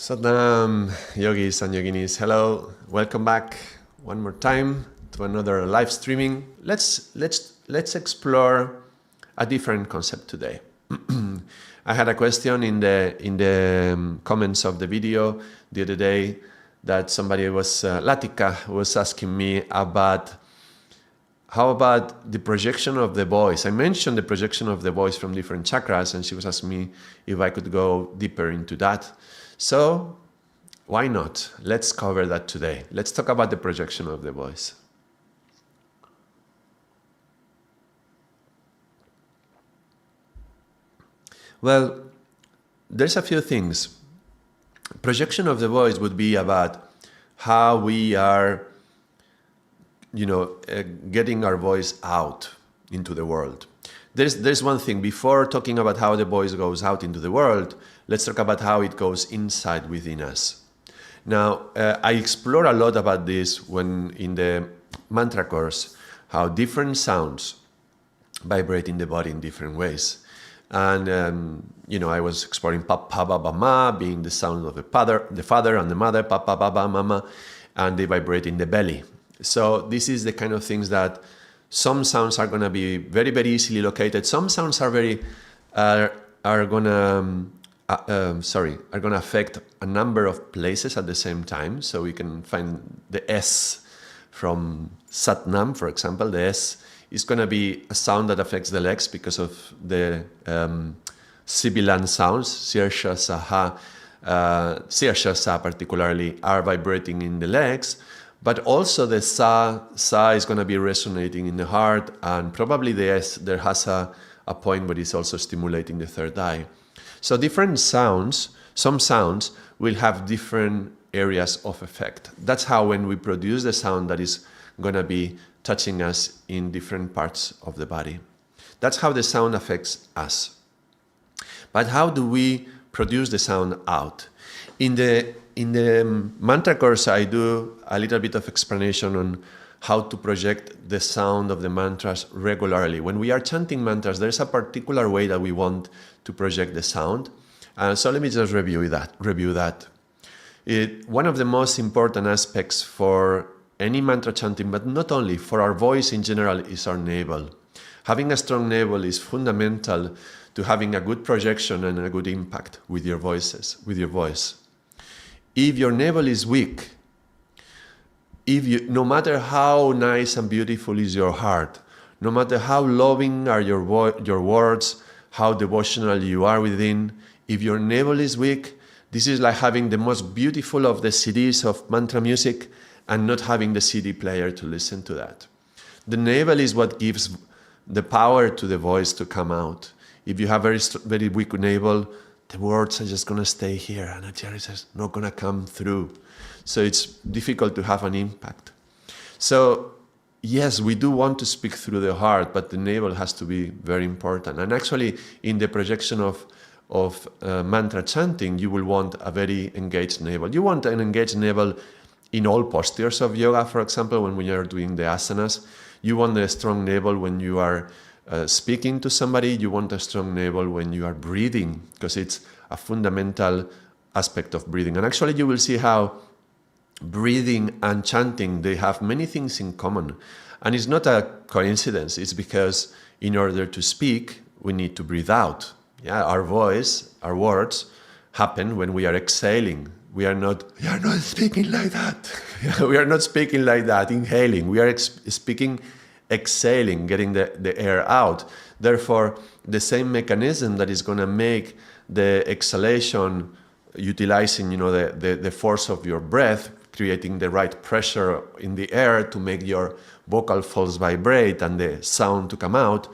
Sadnam, yogis and yoginis, hello, welcome back one more time to another live streaming. Let's explore a different concept today. I had a question in the comments of the video the other day that somebody was Latika was asking me about how about the projection of the voice. I mentioned the projection of the voice from different chakras, and she was asking me if I could go deeper into that. So why not? Let's cover that today. Let's talk about the projection of the voice. Well, there's a few things. Projection of the voice would be about how we are, getting our voice out into the world. There's one thing. Before talking about how the voice goes out into the world, let's talk about how it goes inside within us. Now, I explore a lot about this when in the mantra course, how different sounds vibrate in the body in different ways. And, I was exploring pa pa ba ba ma, being the sound of the father and the mother, pa pa ba ba mama, and they vibrate in the belly. So this is the kind of things that some sounds are going to be very, very easily located. Some sounds are going to affect a number of places at the same time. So we can find the S from Satnam, for example. The S is going to be a sound that affects the legs because of the sibilant sounds. Sirsha, Saha, Sirsha, Sa particularly are vibrating in the legs. But also the Sa is going to be resonating in the heart, and probably the S, there has a point where it's also stimulating the third eye. So different sounds, some sounds will have different areas of effect. That's how when we produce the sound that is going to be touching us in different parts of the body. That's how the sound affects us. But how do we produce the sound out? In the mantra course, I do a little bit of explanation on how to project the sound of the mantras regularly. When we are chanting mantras, there's a particular way that we want to project the sound. So let me just review that. One of the most important aspects for any mantra chanting, but not only, for our voice in general, is our navel. Having a strong navel is fundamental to having a good projection and a good impact with your voice. If your navel is weak, no matter how nice and beautiful is your heart, no matter how loving are your words, how devotional you are within, if your navel is weak, this is like having the most beautiful of the CDs of mantra music and not having the CD player to listen to that. The navel is what gives the power to the voice to come out. If you have very weak navel, the words are just going to stay here and it's not going to come through. So it's difficult to have an impact. So yes, we do want to speak through the heart, but the navel has to be very important. And actually, in the projection of mantra chanting, you will want a very engaged navel. You want an engaged navel in all postures of yoga, for example, when we are doing the asanas. You want a strong navel when you are speaking to somebody. You want a strong navel when you are breathing, because it's a fundamental aspect of breathing. And actually, you will see how breathing and chanting, they have many things in common. And it's not a coincidence. It's because in order to speak, we need to breathe out. Yeah, our voice, our words happen when we are exhaling. We are not speaking like that. We are not speaking like that, inhaling. We are speaking exhaling, getting the air out. Therefore, the same mechanism that is going to make the exhalation, utilizing the force of your breath, creating the right pressure in the air to make your vocal folds vibrate and the sound to come out,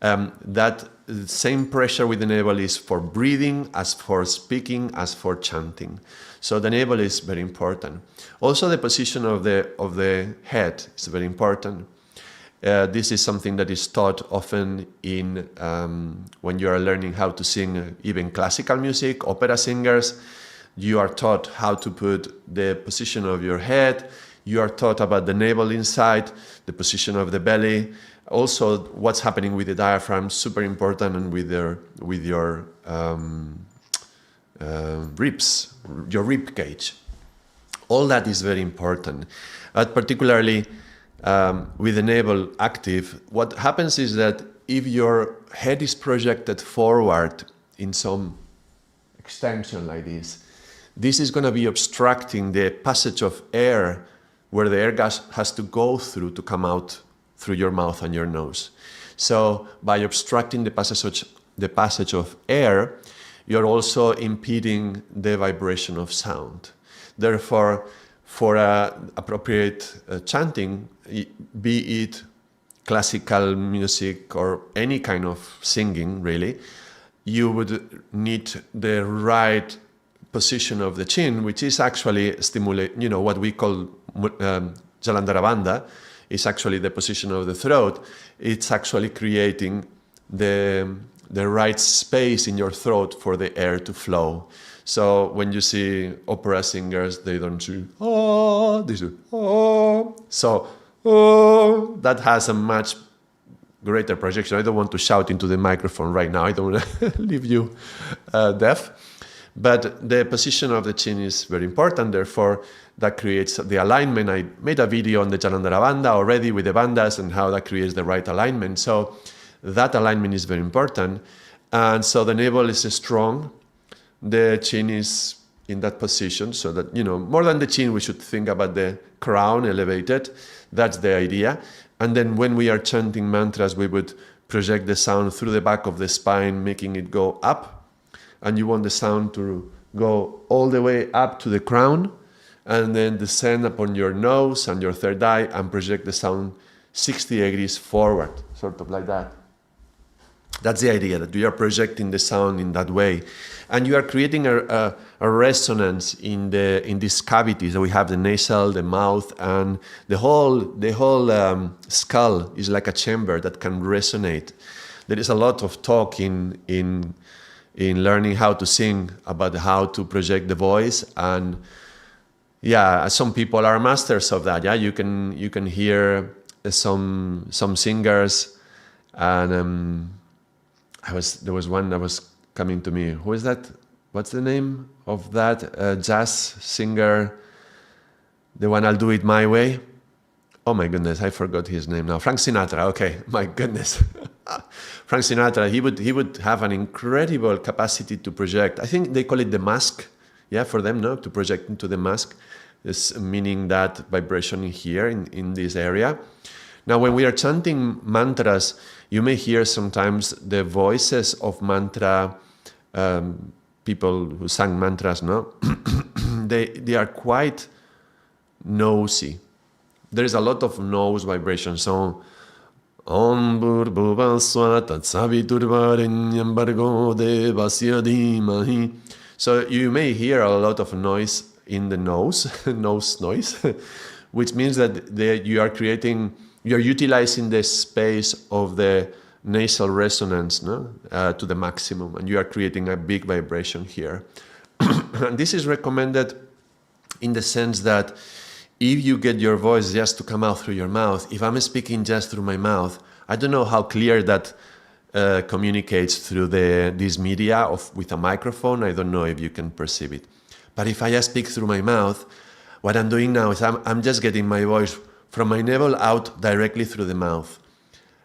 that same pressure with the navel is for breathing, as for speaking, as for chanting. So the navel is very important. Also, the position of the head is very important. This is something that is taught often in when you are learning how to sing even classical music, opera singers. You are taught how to put the position of your head. You are taught about the navel inside, the position of the belly. Also, what's happening with the diaphragm, super important, and with your ribs, your rib cage. All that is very important. But particularly with the navel active, what happens is that if your head is projected forward in some extension like this is going to be obstructing the passage of air where the air gas has to go through to come out through your mouth and your nose. So by obstructing the passage of air, you're also impeding the vibration of sound. Therefore, for appropriate chanting, be it classical music or any kind of singing, really, you would need the right position of the chin, which is actually what we call Jalandhara Bandha, is actually the position of the throat. It's actually creating the right space in your throat for the air to flow. So when you see opera singers, they don't do oh, they do oh. So oh, that has a much greater projection. I don't want to shout into the microphone right now. I don't want to leave you deaf. But the position of the chin is very important. Therefore, that creates the alignment. I made a video on the Jalandhara Bandha already with the bandhas and how that creates the right alignment. So that alignment is very important. And so the navel is strong. The chin is in that position so that, more than the chin, we should think about the crown elevated. That's the idea. And then when we are chanting mantras, we would project the sound through the back of the spine, making it go up. And you want the sound to go all the way up to the crown and then descend upon your nose and your third eye and project the sound 60 degrees forward, sort of like that. That's the idea, that you are projecting the sound in that way. And you are creating a resonance in these cavities. So we have the nasal, the mouth, and the whole skull is like a chamber that can resonate. There is a lot of talk in learning how to sing about how to project the voice, and some people are masters of that. You can hear some singers, and there was one that was coming to me. Who is that? What's the name of that jazz singer? The one, I'll do it my way. Oh my goodness, I forgot his name now. Frank Sinatra. Okay, my goodness. Frank Sinatra, he would have an incredible capacity to project. I think they call it the mask, for them, no, to project into the mask, is meaning that vibration here in this area. Now, when we are chanting mantras, you may hear sometimes the voices of mantra people who sang mantras, no? they are quite nosy. There is a lot of nose vibration. So, Om Bhurбhuva Svah Tat Saviturvarenyam Bhargo Devasya Dhimahi. So you may hear a lot of noise in the nose, nose noise, which means that you are utilizing the space of the nasal resonance, no, to the maximum, and you are creating a big vibration here. And this is recommended in the sense that if you get your voice just to come out through your mouth, if I'm speaking just through my mouth, I don't know how clear that communicates through this media with a microphone. I don't know if you can perceive it. But if I just speak through my mouth, what I'm doing now is I'm just getting my voice from my navel out directly through the mouth.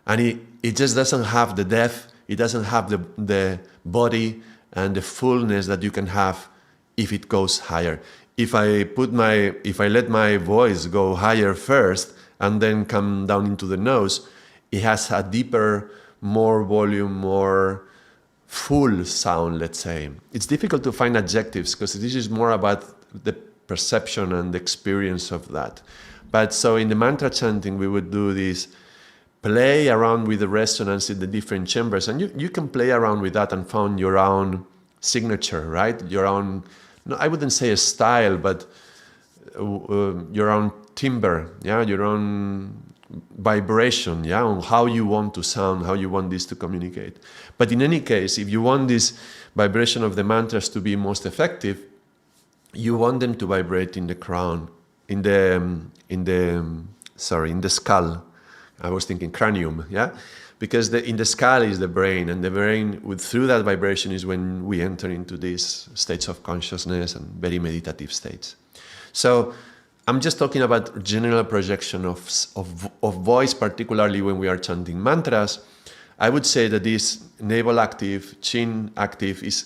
And it just doesn't have the depth, it doesn't have the body and the fullness that you can have if it goes higher. If I let my voice go higher first and then come down into the nose, it has a deeper, more volume, more full sound, let's say. It's difficult to find adjectives because this is more about the perception and the experience of that. But so in the mantra chanting, we would do this play around with the resonance in the different chambers. And you can play around with that and find your own signature, right? Your own, no, I wouldn't say a style, but your own timbre, your own vibration, on how you want to sound, how you want this to communicate. But in any case, if you want this vibration of the mantras to be most effective, you want them to vibrate in the crown, in the skull. I was thinking cranium, because in the skull is the brain, and the brain, through that vibration, is when we enter into these states of consciousness and very meditative states. So I'm just talking about general projection of voice, particularly when we are chanting mantras. I would say that this navel active, chin active is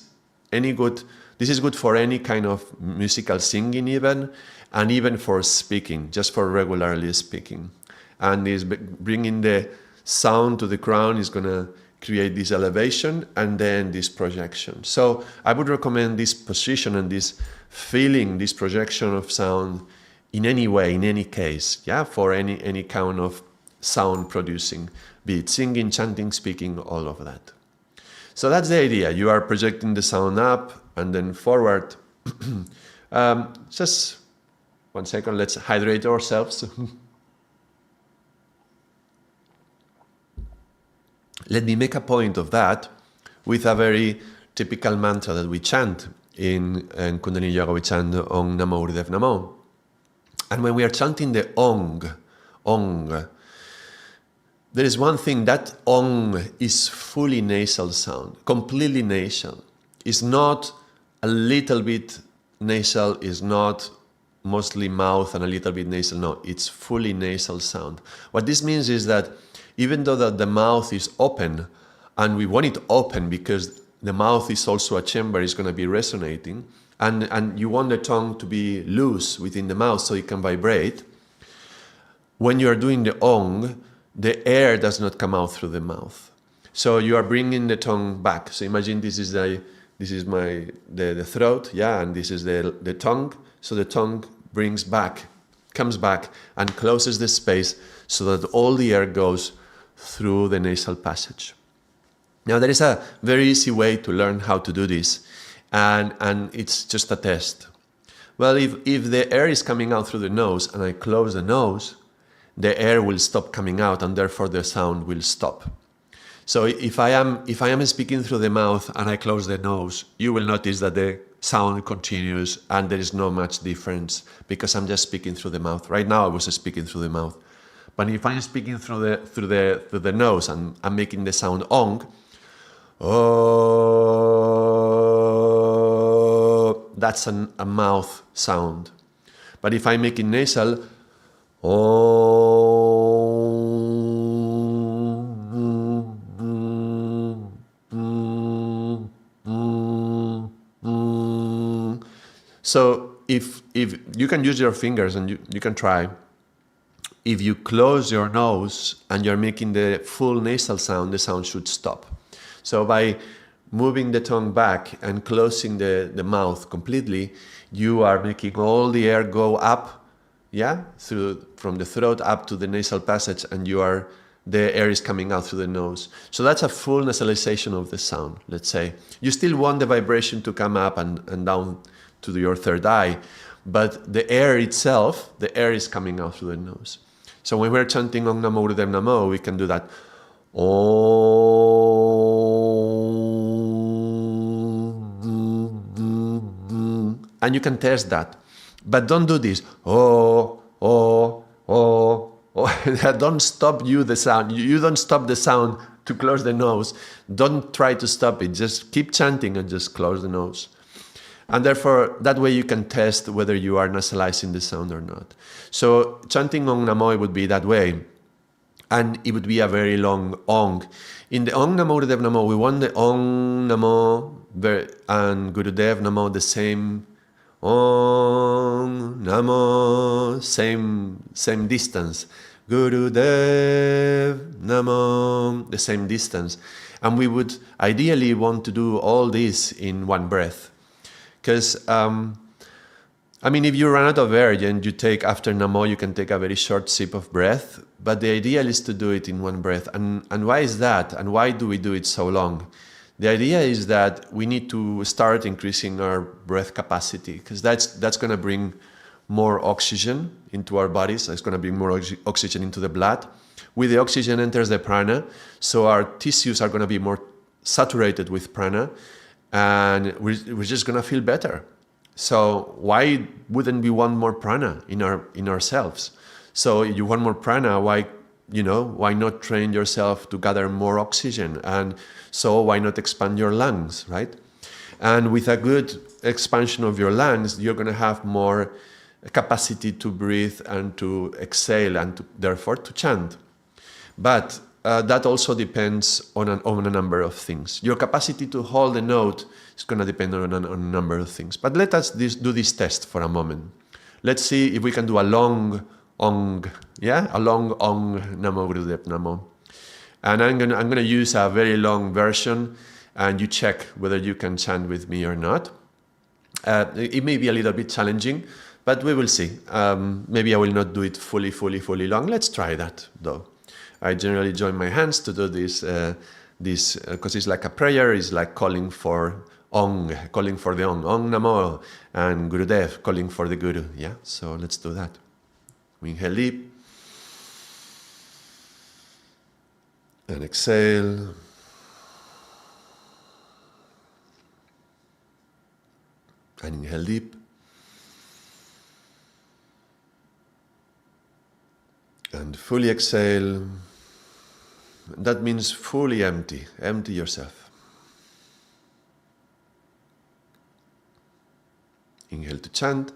good. This is good for any kind of musical singing even, and even for speaking, just for regularly speaking. And is bringing the sound to the crown is going to create this elevation and then this projection. So I would recommend this position and this feeling, this projection of sound in any way, in any case, yeah, for any kind of sound producing, be it singing, chanting, speaking, all of that. So that's the idea. You are projecting the sound up and then forward. Just 1 second, let's hydrate ourselves. Let me make a point of that with a very typical mantra that we chant in Kundalini Yoga. We chant Om Namo Gurudev Namo. And when we are chanting the Ong, there is one thing, that Ong is fully nasal sound, completely nasal. It's not a little bit nasal, it's not mostly mouth and a little bit nasal. No, it's fully nasal sound. What this means is that even though the mouth is open, and we want it open because the mouth is also a chamber, is going to be resonating, and you want the tongue to be loose within the mouth so it can vibrate. When you are doing the Ong, the air does not come out through the mouth. So you are bringing the tongue back. So imagine this is the throat, yeah, and this is the tongue. So the tongue comes back and closes the space so that all the air goes through the nasal passage. Now there is a very easy way to learn how to do this, and it's just a test. Well, if the air is coming out through the nose and I close the nose, the air will stop coming out and therefore the sound will stop. So if I am speaking through the mouth and I close the nose, you will notice that the sound continues and there is not much difference because I'm just speaking through the mouth. Right now I was speaking through the mouth. But if I'm speaking through the nose and I'm making the sound Ong, oh, that's a mouth sound. But if I'm making nasal, so if you can use your fingers and you can try, if you close your nose and you're making the full nasal sound, the sound should stop. So by moving the tongue back and closing the mouth completely, you are making all the air go up, yeah, from the throat up to the nasal passage, and the air is coming out through the nose. So that's a full nasalization of the sound, let's say. You still want the vibration to come up and down to your third eye, but the air itself, the air is coming out through the nose. So when we're chanting Om Namo Gurudev Namo, we can do that. And you can test that. But don't do this. That don't stop the sound. You don't stop the sound to close the nose. Don't try to stop it. Just keep chanting and just close the nose. And therefore, that way you can test whether you are nasalizing the sound or not. So chanting Om Namo would be that way. And it would be a very long Ong. In the Om Namo Gurudev Namo, we want the Om Namo and Gurudev Namo the same. Om Namo, same distance. Gurudev Namo, the same distance. And we would ideally want to do all this in one breath. Because, if you run out of air and you take after Namo, you can take a very short sip of breath. But the ideal is to do it in one breath. And why is that? And why do we do it so long? The idea is that we need to start increasing our breath capacity, because that's going to bring more oxygen into our bodies. It's going to bring more oxygen into the blood. With the oxygen enters the prana, so our tissues are going to be more saturated with prana, and we're just going to feel better. So why wouldn't we want more prana in ourselves? So you want more prana, why why not train yourself to gather more oxygen? And so why not expand your lungs, right? And with a good expansion of your lungs, you're going to have more capacity to breathe and to exhale and therefore to chant. But that also depends on a number of things. Your capacity to hold a note is going to depend on a number of things. But let us do this test for a moment. Let's see if we can do a long ong, a long ong, Namo Gurudev Namo. And I'm gonna use a very long version, and you check whether you can chant with me or not. It may be a little bit challenging, but we will see. Maybe I will not do it fully long. Let's try that though. I generally join my hands to do this, because it's like a prayer. It's like calling for ong, calling for the ong namo, and Gurudev calling for the Guru. Yeah, so let's do that. We inhale deep and exhale. And inhale deep. And fully exhale. That means fully empty. Empty yourself. Inhale to chant.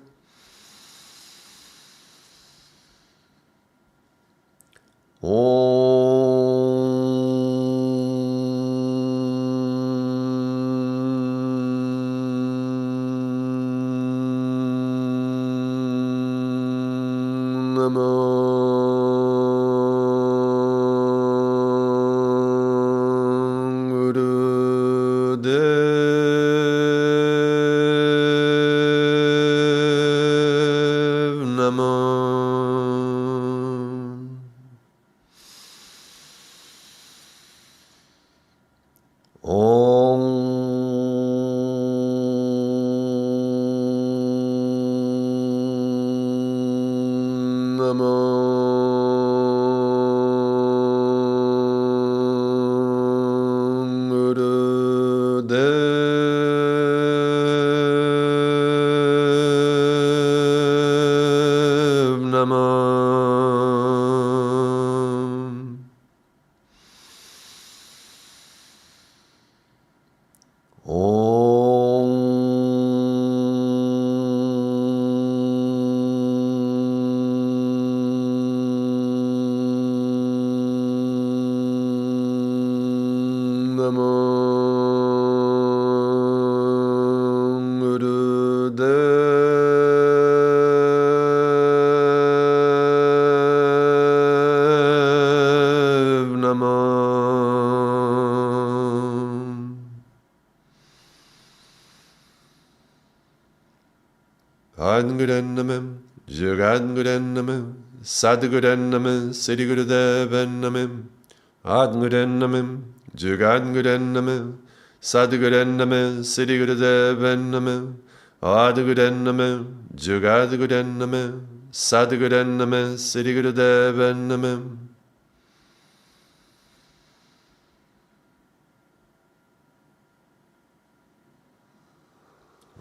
Adgurennamam, Jagadgurennamam, Sadgurennamam, Siddhigurudevennamam, Adgurennamam, Jagadgurennamam, Sadgurennamam, Siddhigurudevennamam, Adgurennamam, Jagadgurennamam, Sadgurennamam, Siddhigurudevennamam.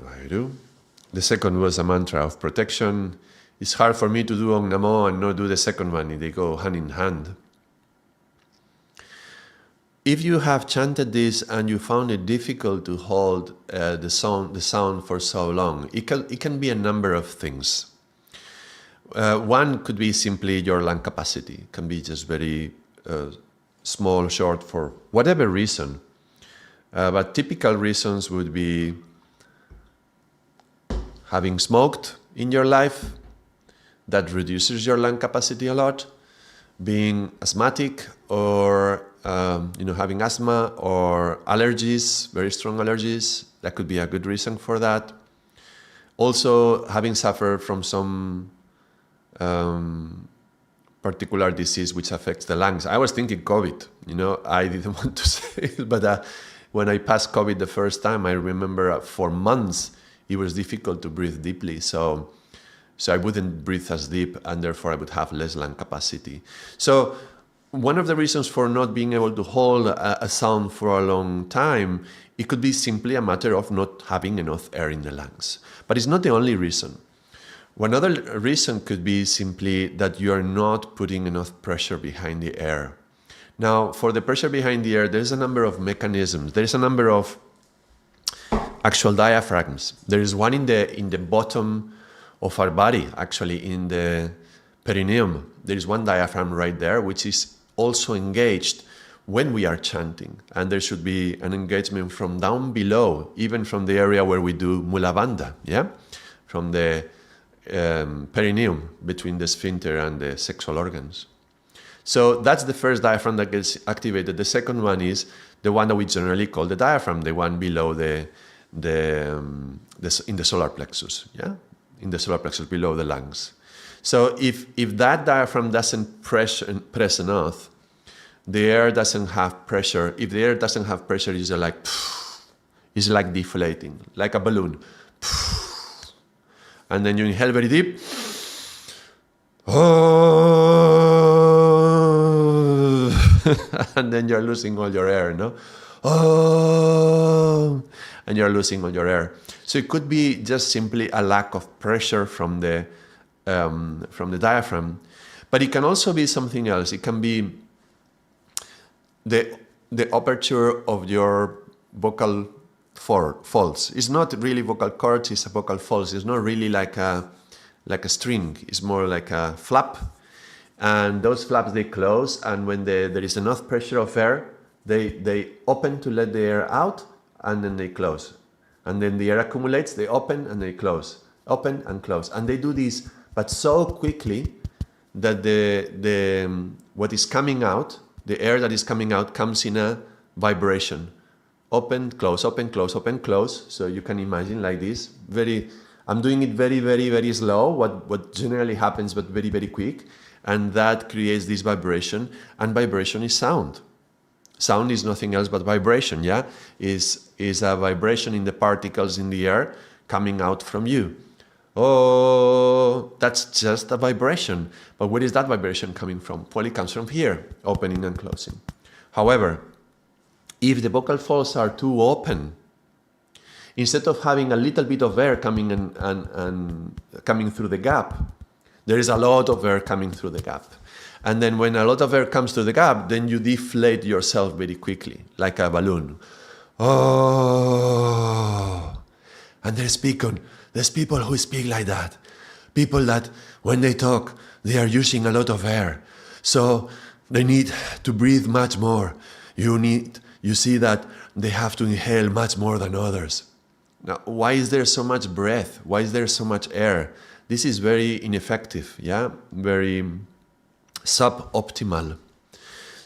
I do. The second was a mantra of protection. It's hard for me to do Om Namo and not do the second one. They go hand in hand. If you have chanted this and you found it difficult to hold the sound for so long, it can be a number of things. One could be simply your lung capacity. It can be just very small, short, for whatever reason. But typical reasons would be having smoked in your life, that reduces your lung capacity a lot, being asthmatic or having asthma or allergies, very strong allergies, that could be a good reason for that. Also, having suffered from some particular disease which affects the lungs. I was thinking COVID, I didn't want to say it, but when I passed COVID the first time, I remember for months it was difficult to breathe deeply, so I wouldn't breathe as deep, and therefore I would have less lung capacity. So one of the reasons for not being able to hold a sound for a long time, it could be simply a matter of not having enough air in the lungs. But it's not the only reason. One other reason could be simply that you are not putting enough pressure behind the air. Now, for the pressure behind the air, there's a number of mechanisms. There's a number of actual diaphragms. There is one in the bottom of our body, actually in the perineum. There is one diaphragm right there, which is also engaged when we are chanting. And there should be an engagement from down below, even from the area where we do Mula Bandha, yeah? From the perineum, between the sphincter and the sexual organs. So that's the first diaphragm that gets activated. The second one is the one that we generally call the diaphragm, the one below in the solar plexus, yeah? In the solar plexus, below the lungs. So if that diaphragm doesn't press enough, the air doesn't have pressure. If the air doesn't have pressure, it's like deflating, like a balloon. And then you inhale very deep. And then you're losing all your air, no? And you're losing all your air. So it could be just simply a lack of pressure from the diaphragm, but it can also be something else. It can be the aperture of your vocal folds. It's not really vocal cords, it's a vocal folds. It's not really like a string. It's more like a flap. And those flaps, they close, and when there is enough pressure of air, they open to let the air out, and then they close. And then the air accumulates, they open and they close. Open and close. And they do this, but so quickly that what is coming out, the air that is coming out, comes in a vibration. Open, close, open, close, open, close. So you can imagine like this. I'm doing it very, very, very slow, what generally happens, but very, very quick. And that creates this vibration. And vibration is sound. Sound is nothing else but vibration, yeah? Is a vibration in the particles in the air coming out from you. Oh, that's just a vibration. But where is that vibration coming from? Well, it comes from here, opening and closing. However, if the vocal folds are too open, instead of having a little bit of air coming and coming through the gap, there is a lot of air coming through the gap. And then when a lot of air comes through the gap, then you deflate yourself very quickly, like a balloon. Oh. And there's people who speak like that. People that when they talk, they are using a lot of air. So they need to breathe much more. You see that they have to inhale much more than others. Now, why is there so much breath? Why is there so much air? This is very ineffective, yeah? Very suboptimal.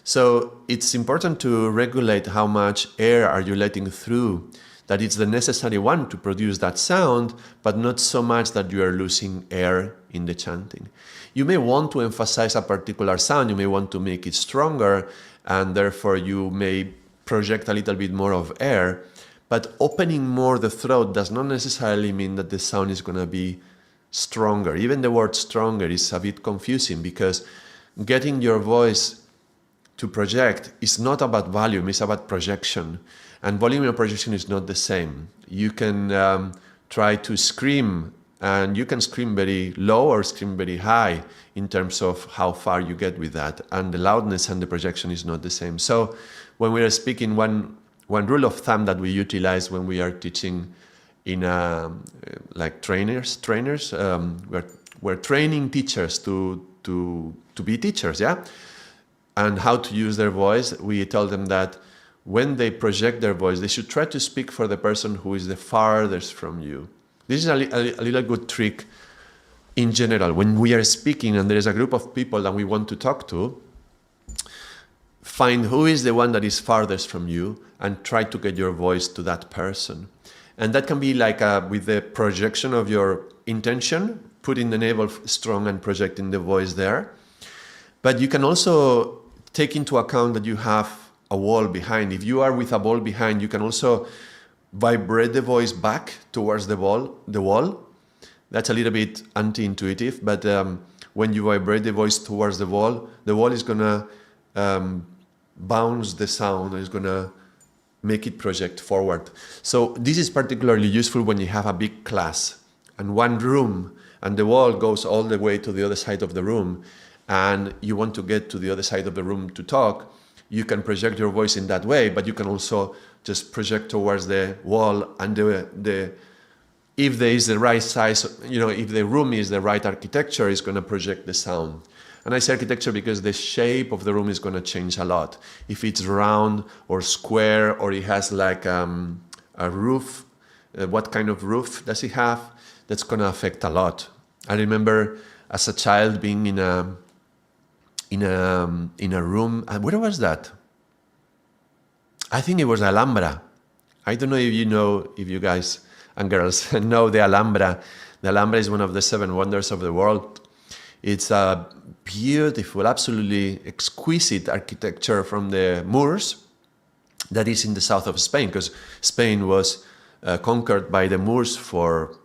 So it's important to regulate how much air are you letting through, that it's the necessary one to produce that sound, but not so much that you are losing air in the chanting. You may want to emphasize a particular sound, you may want to make it stronger, and therefore you may project a little bit more of air, but opening more the throat does not necessarily mean that the sound is going to be stronger. Even the word stronger is a bit confusing, because getting your voice to project is not about volume, it's about projection. And volume and projection is not the same. You can try to scream, and you can scream very low or scream very high in terms of how far you get with that. And the loudness and the projection is not the same. So when we are speaking, one rule of thumb that we utilize when we are teaching in like trainers, we're training teachers to be teachers, yeah? And how to use their voice. We tell them that when they project their voice, they should try to speak for the person who is the farthest from you. This is a little good trick in general. When we are speaking and there is a group of people that we want to talk to, find who is the one that is farthest from you and try to get your voice to that person. And that can be like with the projection of your intention, putting the navel strong and projecting the voice there. But you can also take into account that you have a wall behind. If you are with a wall behind, you can also vibrate the voice back towards the wall. That's a little bit anti-intuitive, but when you vibrate the voice towards the wall is going to bounce the sound, is going to make it project forward. So this is particularly useful when you have a big class and one room and the wall goes all the way to the other side of the room, and you want to get to the other side of the room to talk, you can project your voice in that way, but you can also just project towards the wall, and if there is the right size, if the room is the right architecture, it's going to project the sound. And I say architecture because the shape of the room is going to change a lot. If it's round or square, or it has like a roof, what kind of roof does it have? That's going to affect a lot. I remember as a child being in a room. Where was that? I think it was Alhambra. I don't know if you guys and girls know the Alhambra. The Alhambra is one of the 7 wonders of the world. It's a beautiful, absolutely exquisite architecture from the Moors that is in the south of Spain, because Spain was conquered by the Moors for,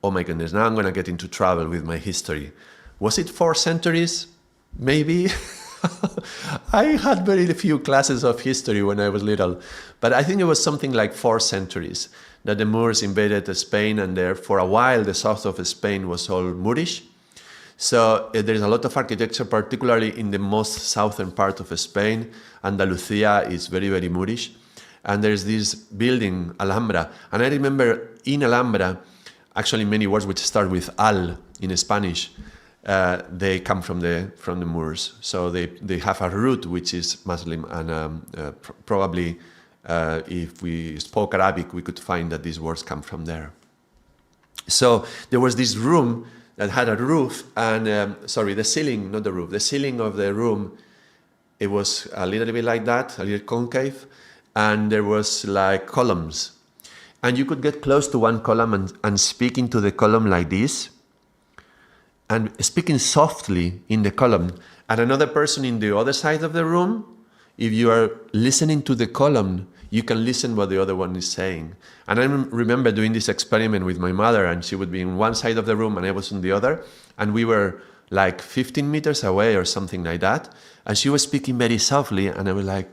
oh my goodness, now I'm going to get into trouble with my history. Was it 4 centuries? Maybe. I had very few classes of history when I was little, but I think it was something like 4 centuries that the Moors invaded Spain, and there for a while the south of Spain was all Moorish. So there's a lot of architecture, particularly in the most southern part of Spain. Andalusia is very, very Moorish. And there's this building, Alhambra. And I remember in Alhambra, actually many words which start with al in Spanish, they come from the Moors. So they have a root which is Muslim, and probably if we spoke Arabic, we could find that these words come from there. So there was this room that had a roof, and the ceiling, not the roof, the ceiling of the room, it was a little bit like that, a little concave, and there was like columns. And you could get close to one column and speak into the column like this, and speaking softly in the column, and another person in the other side of the room, if you are listening to the column, you can listen what the other one is saying. And I remember doing this experiment with my mother, and she would be in one side of the room and I was on the other, and we were like 15 meters away or something like that, and she was speaking very softly, and I was like,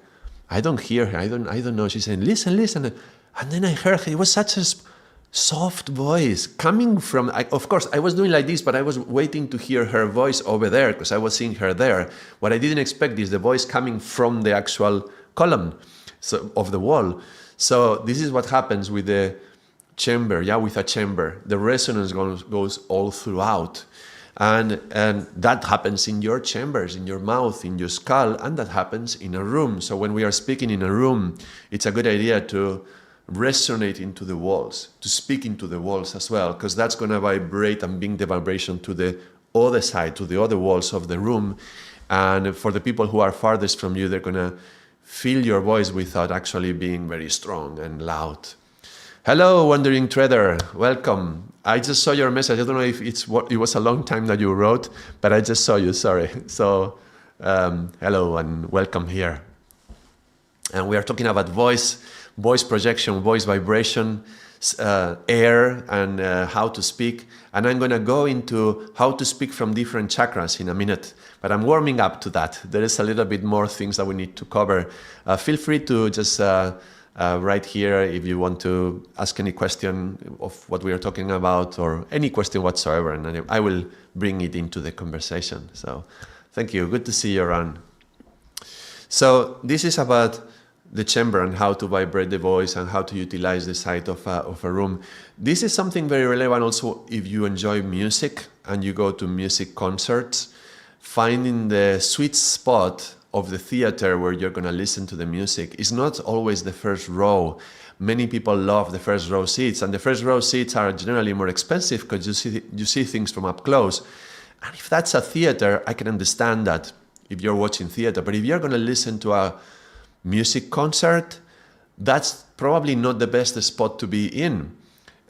I don't hear her, I don't know. She's saying, listen, and then I heard her. It was such a soft voice coming from, of course I was doing like this, but I was waiting to hear her voice over there because I was seeing her there. What I didn't expect is the voice coming from the actual column of the wall. So this is what happens with the chamber, with a chamber. The resonance goes all throughout. And that happens in your chambers, in your mouth, in your skull, and that happens in a room. So when we are speaking in a room, it's a good idea to resonate into the walls, to speak into the walls as well, because that's going to vibrate and bring the vibration to the other side, to the other walls of the room. And for the people who are farthest from you, they're going to feel your voice without actually being very strong and loud. Hello, Wandering Trader. Welcome. I just saw your message. I don't know if it was a long time that you wrote, but I just saw you. Sorry. So, hello and welcome here. And we are talking about voice projection, voice vibration, air, and how to speak. And I'm going to go into how to speak from different chakras in a minute. But I'm warming up to that. There is a little bit more things that we need to cover. Feel free to just write here if you want to ask any question of what we are talking about, or any question whatsoever, and I will bring it into the conversation. So thank you. Good to see you around. So this is about the chamber and how to vibrate the voice and how to utilize the site of a room. This is something very relevant also if you enjoy music and you go to music concerts. Finding the sweet spot of the theater where you're going to listen to the music is not always the first row. Many people love the first row seats, and the first row seats are generally more expensive because you see things from up close. And if that's a theater, I can understand that if you're watching theater. But if you're going to listen to a music concert, that's probably not the best spot to be in.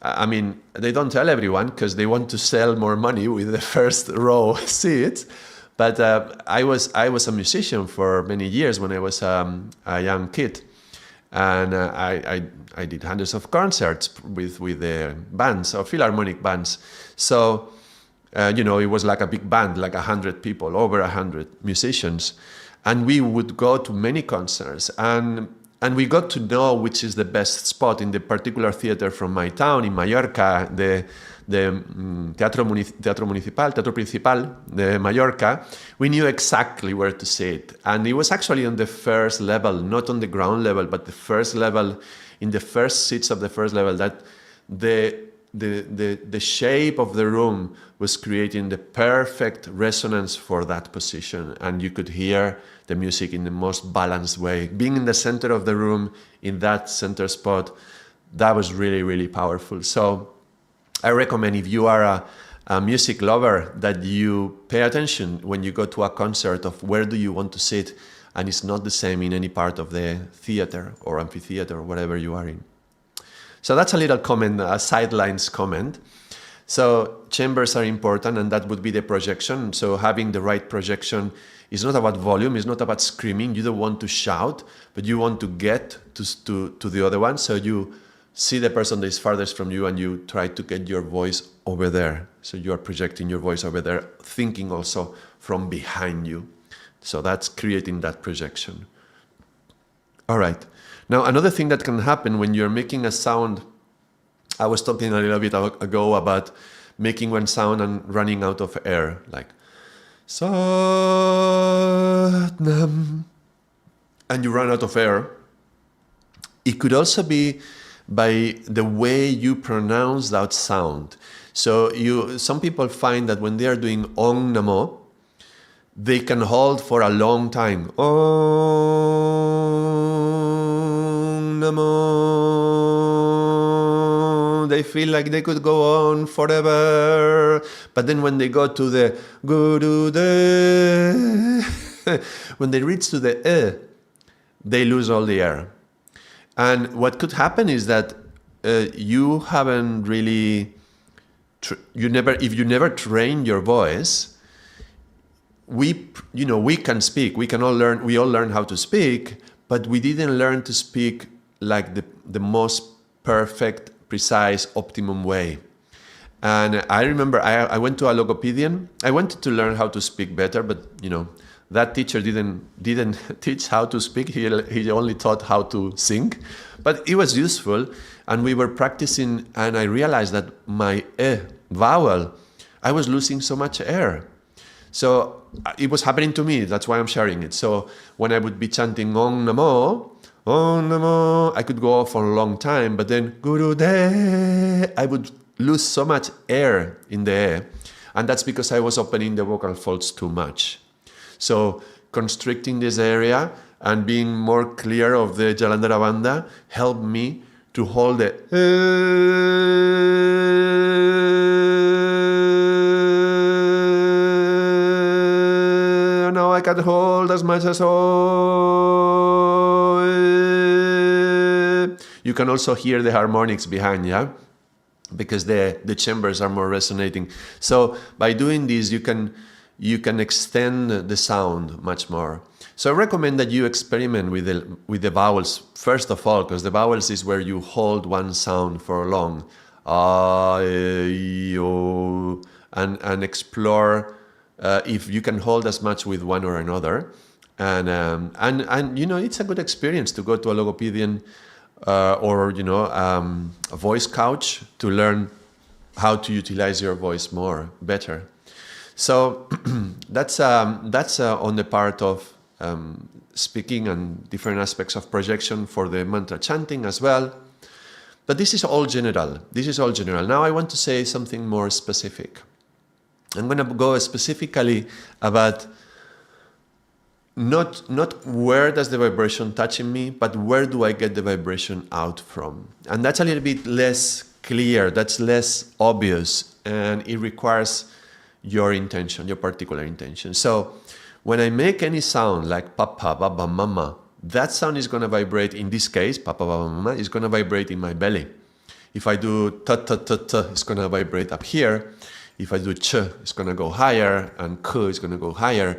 I mean, they don't tell everyone because they want to sell more money with the first row seats. But I was a musician for many years when I was a young kid, and I did hundreds of concerts with the bands or philharmonic bands. So it was like a big band, like 100 people, over 100 musicians, and we would go to many concerts, and we got to know which is the best spot in the particular theater from my town in Mallorca. The Teatro Principal de Mallorca, we knew exactly where to sit. And it was actually on the first level, not on the ground level, but the first level, in the first seats of the first level, that the shape of the room was creating the perfect resonance for that position. And you could hear the music in the most balanced way. Being in the center of the room, in that center spot, that was really, really powerful. So I recommend, if you are a music lover, that you pay attention when you go to a concert of where do you want to sit, and it's not the same in any part of the theater or amphitheater or whatever you are in. So that's a little comment, a sidelines comment. So chambers are important, and that would be the projection. So having the right projection is not about volume, it's not about screaming. You don't want to shout, but you want to get to the other one. So you see the person that is farthest from you and you try to get your voice over there. So you are projecting your voice over there, thinking also from behind you. So that's creating that projection. All right. Now, another thing that can happen when you're making a sound, I was talking a little bit ago about making one sound and running out of air, like Satnam, and you run out of air. It could also be by the way you pronounce that sound. So some people find that when they are doing Om Namo, they can hold for a long time. Om Namo. They feel like they could go on forever. But then when they go to the Guru De, when they reach to the they lose all the air. And what could happen is that you haven't really, if you never train your voice, we can speak, we all learn how to speak, but we didn't learn to speak like the most perfect, precise, optimum way. And I remember I went to a logopedian. I wanted to learn how to speak better, but that teacher didn't teach how to speak. He only taught how to sing, but it was useful. And we were practicing, and I realized that my vowel, I was losing so much air. So it was happening to me. That's why I'm sharing it. So when I would be chanting Om Namo, I could go for a long time, but then Guru De, I would lose so much air in the air. And that's because I was opening the vocal folds too much. So constricting this area and being more clear of the Jalandhara Bandha helped me to hold it. Now I can hold as much as you can also hear the harmonics behind, yeah? Because the chambers are more resonating. So by doing this, you can extend the sound much more. So I recommend that you experiment with the vowels first of all, because the vowels is where you hold one sound for long, and explore if you can hold as much with one or another. And it's a good experience to go to a logopedian or a voice coach to learn how to utilize your voice better. So that's on the part of speaking and different aspects of projection for the mantra chanting as well. But this is all general. Now I want to say something more specific. I'm going to go specifically about not where does the vibration touching me, but where do I get the vibration out from? And that's a little bit less clear, that's less obvious, and it requires your intention, your particular intention. So when I make any sound like papa, baba, mama, that sound is going to vibrate, in this case, papa, baba, mama, is going to vibrate in my belly. If I do ta, ta, ta, ta, it's going to vibrate up here. If I do ch, it's going to go higher, and k is going to go higher.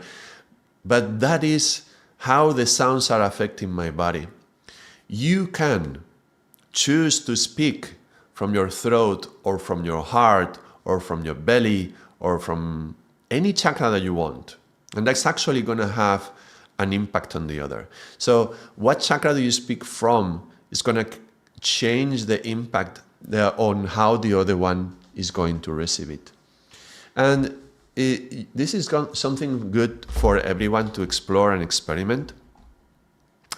But that is how the sounds are affecting my body. You can choose to speak from your throat or from your heart or from your belly or from any chakra that you want. And that's actually going to have an impact on the other. So what chakra do you speak from is going to change the impact on how the other one is going to receive it. And this is something good for everyone to explore and experiment.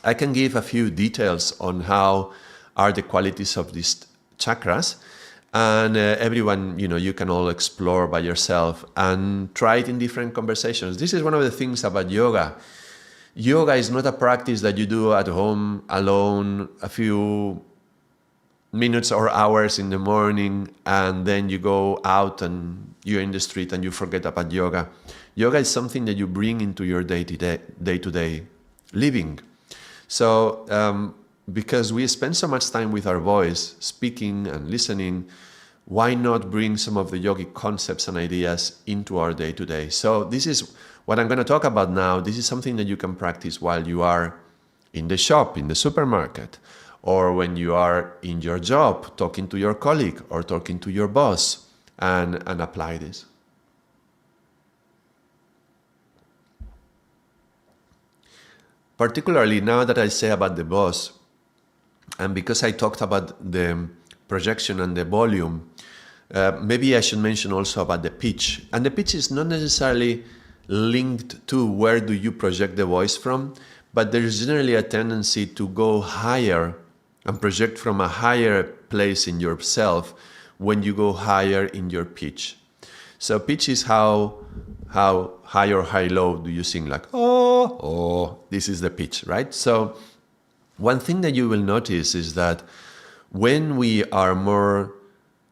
I can give a few details on how are the qualities of these chakras, and everyone, you can all explore by yourself and try it in different conversations. This is one of the things about yoga. Yoga is not a practice that you do at home alone a few minutes or hours in the morning and then you go out and you're in the street and you forget about yoga. Yoga is something that you bring into your day-to-day living. So because we spend so much time with our voice, speaking and listening, why not bring some of the yogic concepts and ideas into our day-to-day? So this is what I'm going to talk about now. This is something that you can practice while you are in the shop, in the supermarket, or when you are in your job, talking to your colleague or talking to your boss, and apply this. Particularly now that I say about the boss, and because I talked about the projection and the volume, maybe I should mention also about the pitch. And the pitch is not necessarily linked to where do you project the voice from, but there's generally a tendency to go higher and project from a higher place in yourself when you go higher in your pitch. So pitch is how high or high low do you sing, like oh, this is the pitch, right? So one thing that you will notice is that when we are more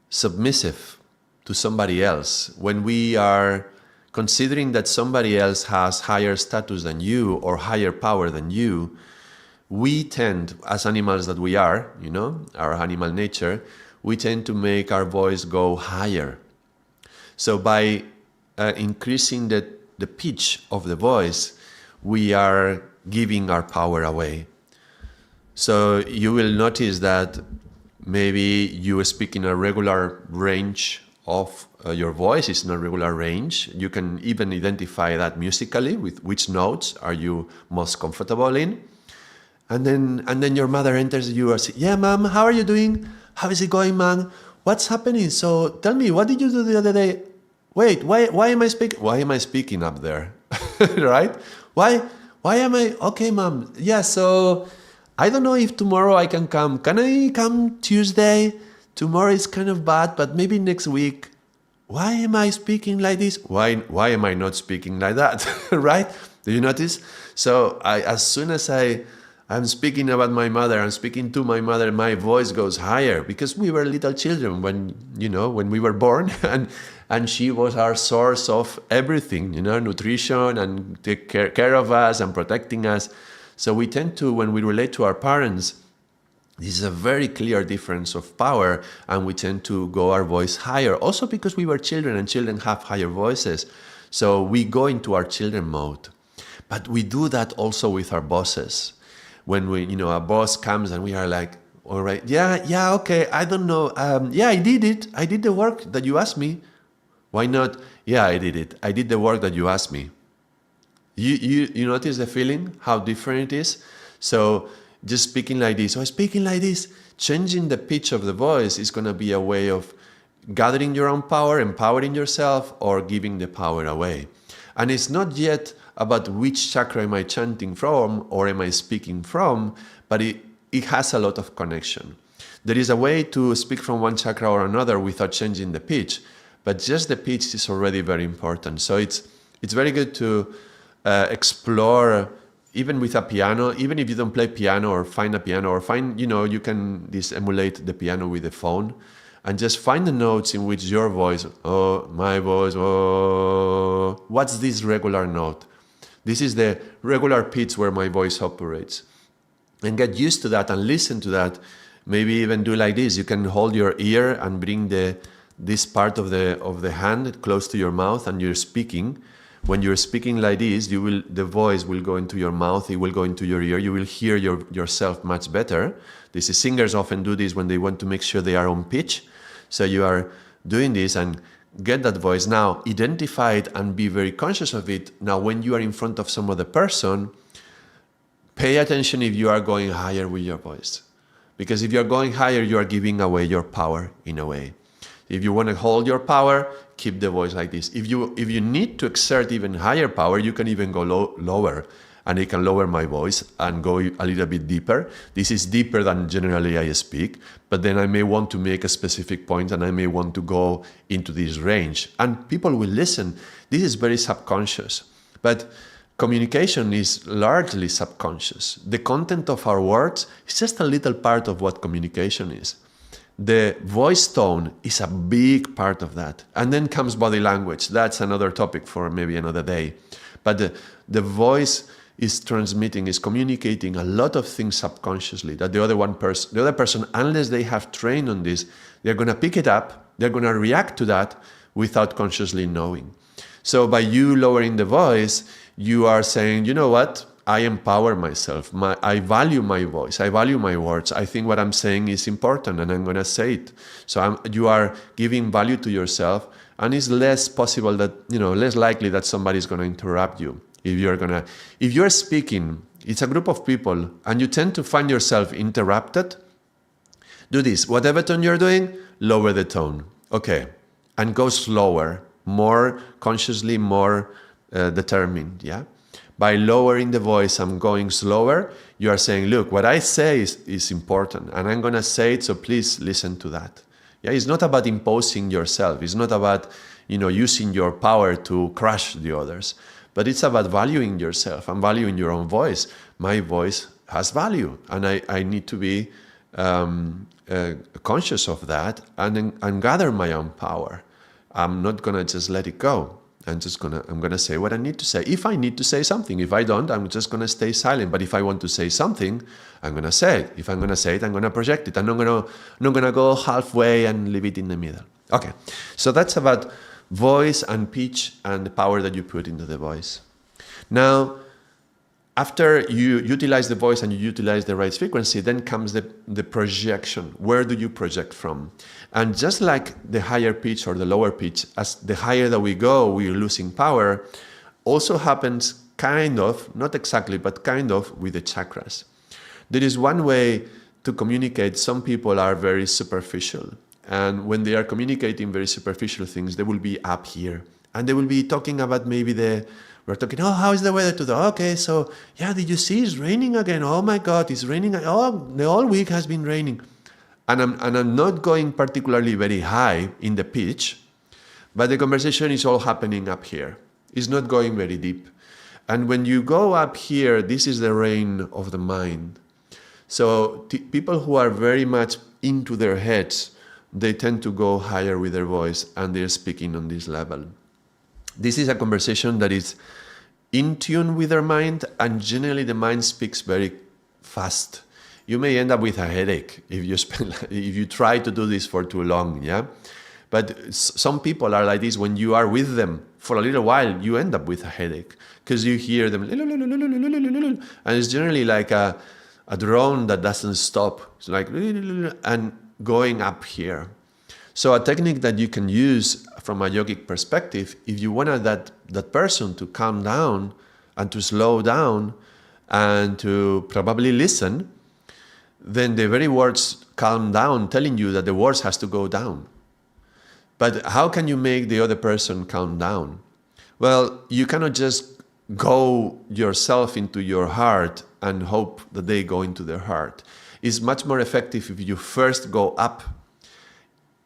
submissive to somebody else, when we are considering that somebody else has higher status than you or higher power than you, we tend, as animals that we are, our animal nature, we tend to make our voice go higher. So by increasing the pitch of the voice, we are giving our power away. So you will notice that maybe you speak in a regular range of your voice. It's not regular range. You can even identify that musically with which notes are you most comfortable in. And then your mother enters you and says, "Yeah, mom, how are you doing? How is it going, mom? What's happening? So tell me, what did you do the other day? Wait, why am I speaking? Why am I speaking up there?" Right? Why am I? Okay, mom. Yeah, so I don't know if tomorrow I can come. Can I come Tuesday? Tomorrow is kind of bad, but maybe next week. Why am I speaking like this? Why am I not speaking like that? Right? Do you notice? So as soon as I'm speaking about my mother, I'm speaking to my mother, my voice goes higher, because we were little children when we were born, and she was our source of everything, nutrition and take care of us and protecting us. So we tend to, when we relate to our parents, this is a very clear difference of power, and we tend to go our voice higher. Also because we were children, and children have higher voices. So we go into our children mode. But we do that also with our bosses. When a boss comes and we are like, all right, yeah, okay, I don't know. Yeah, I did it. I did the work that you asked me. Why not? Yeah, I did it. I did the work that you asked me. You notice the feeling, how different it is? So just speaking like this, or speaking like this, changing the pitch of the voice is going to be a way of gathering your own power, empowering yourself, or giving the power away. And it's not yet about which chakra am I chanting from or am I speaking from, but it has a lot of connection. There is a way to speak from one chakra or another without changing the pitch, but just the pitch is already very important. So it's very good to explore, even with a piano, even if you don't play piano, or find a piano, or find, you can emulate the piano with the phone, and just find the notes in which your voice, oh, my voice, oh, what's this regular note? This is the regular pitch where my voice operates. And get used to that and listen to that. Maybe even do like this. You can hold your ear and bring this part of the hand close to your mouth, and you're speaking. When you're speaking like this, the voice will go into your mouth, it will go into your ear, you will hear yourself much better. Singers often do this when they want to make sure they are on pitch. So you are doing this and get that voice. Now, identify it and be very conscious of it. Now, when you are in front of some other person, pay attention if you are going higher with your voice. Because if you're going higher, you are giving away your power in a way. If you want to hold your power, keep the voice like this. If you need to exert even higher power, you can even go lower. And I can lower my voice and go a little bit deeper. This is deeper than generally I speak, but then I may want to make a specific point and I may want to go into this range. And people will listen. This is very subconscious. But communication is largely subconscious. The content of our words is just a little part of what communication is. The voice tone is a big part of that. And then comes body language. That's another topic for maybe another day. But the voice is transmitting, is communicating a lot of things subconsciously that the other person, unless they have trained on this, they're going to pick it up, they're going to react to that without consciously knowing. So by you lowering the voice, you are saying, you know what? I empower myself. I value my voice. I value my words. I think what I'm saying is important and I'm going to say it. So you are giving value to yourself, and it's less possible that, less likely that somebody's going to interrupt you. If you're speaking, it's a group of people and you tend to find yourself interrupted, do this. Whatever tone you're doing, lower the tone. Okay. And go slower, more consciously, more determined. Yeah. By lowering the voice, I'm going slower. You are saying, look, what I say is important and I'm going to say it. So please listen to that. Yeah. It's not about imposing yourself. It's not about, using your power to crush the others. But it's about valuing yourself and valuing your own voice. My voice has value, and I need to be conscious of that and gather my own power. I'm not gonna just let it go. I'm gonna say what I need to say. If I need to say something, if I don't, I'm just gonna stay silent. But if I want to say something, I'm gonna say it. If I'm gonna say it, I'm gonna project it. I'm not gonna go halfway and leave it in the middle. Okay, so that's about voice and pitch and the power that you put into the voice. Now, after you utilize the voice and you utilize the right frequency, then comes the projection. Where do you project from? And just like the higher pitch or the lower pitch, as the higher that we go, we're losing power, also happens kind of, not exactly, but kind of with the chakras. There is one way to communicate. Some people are very superficial. And when they are communicating very superficial things, they will be up here. And they will be talking about we're talking, how is the weather today? Okay, so, yeah, did you see it's raining again? Oh my God, it's raining. Oh, the whole week has been raining. And I'm not going particularly very high in the pitch, but the conversation is all happening up here. It's not going very deep. And when you go up here, this is the reign of the mind. So people who are very much into their heads, they tend to go higher with their voice and they're speaking on this level. This is a conversation that is in tune with their mind, and generally the mind speaks very fast. You may end up with a headache if you try to do this for too long, yeah? But some people are like this. When you are with them for a little while, you end up with a headache because you hear them, and it's generally like a drone that doesn't stop. It's like, and going up here. So a technique that you can use from a yogic perspective, if you want that person to calm down and to slow down and to probably listen, then the very words calm down, telling you that the words has to go down. But how can you make the other person calm down? Well, you cannot just go yourself into your heart and hope that they go into their heart. It's much more effective if you first go up,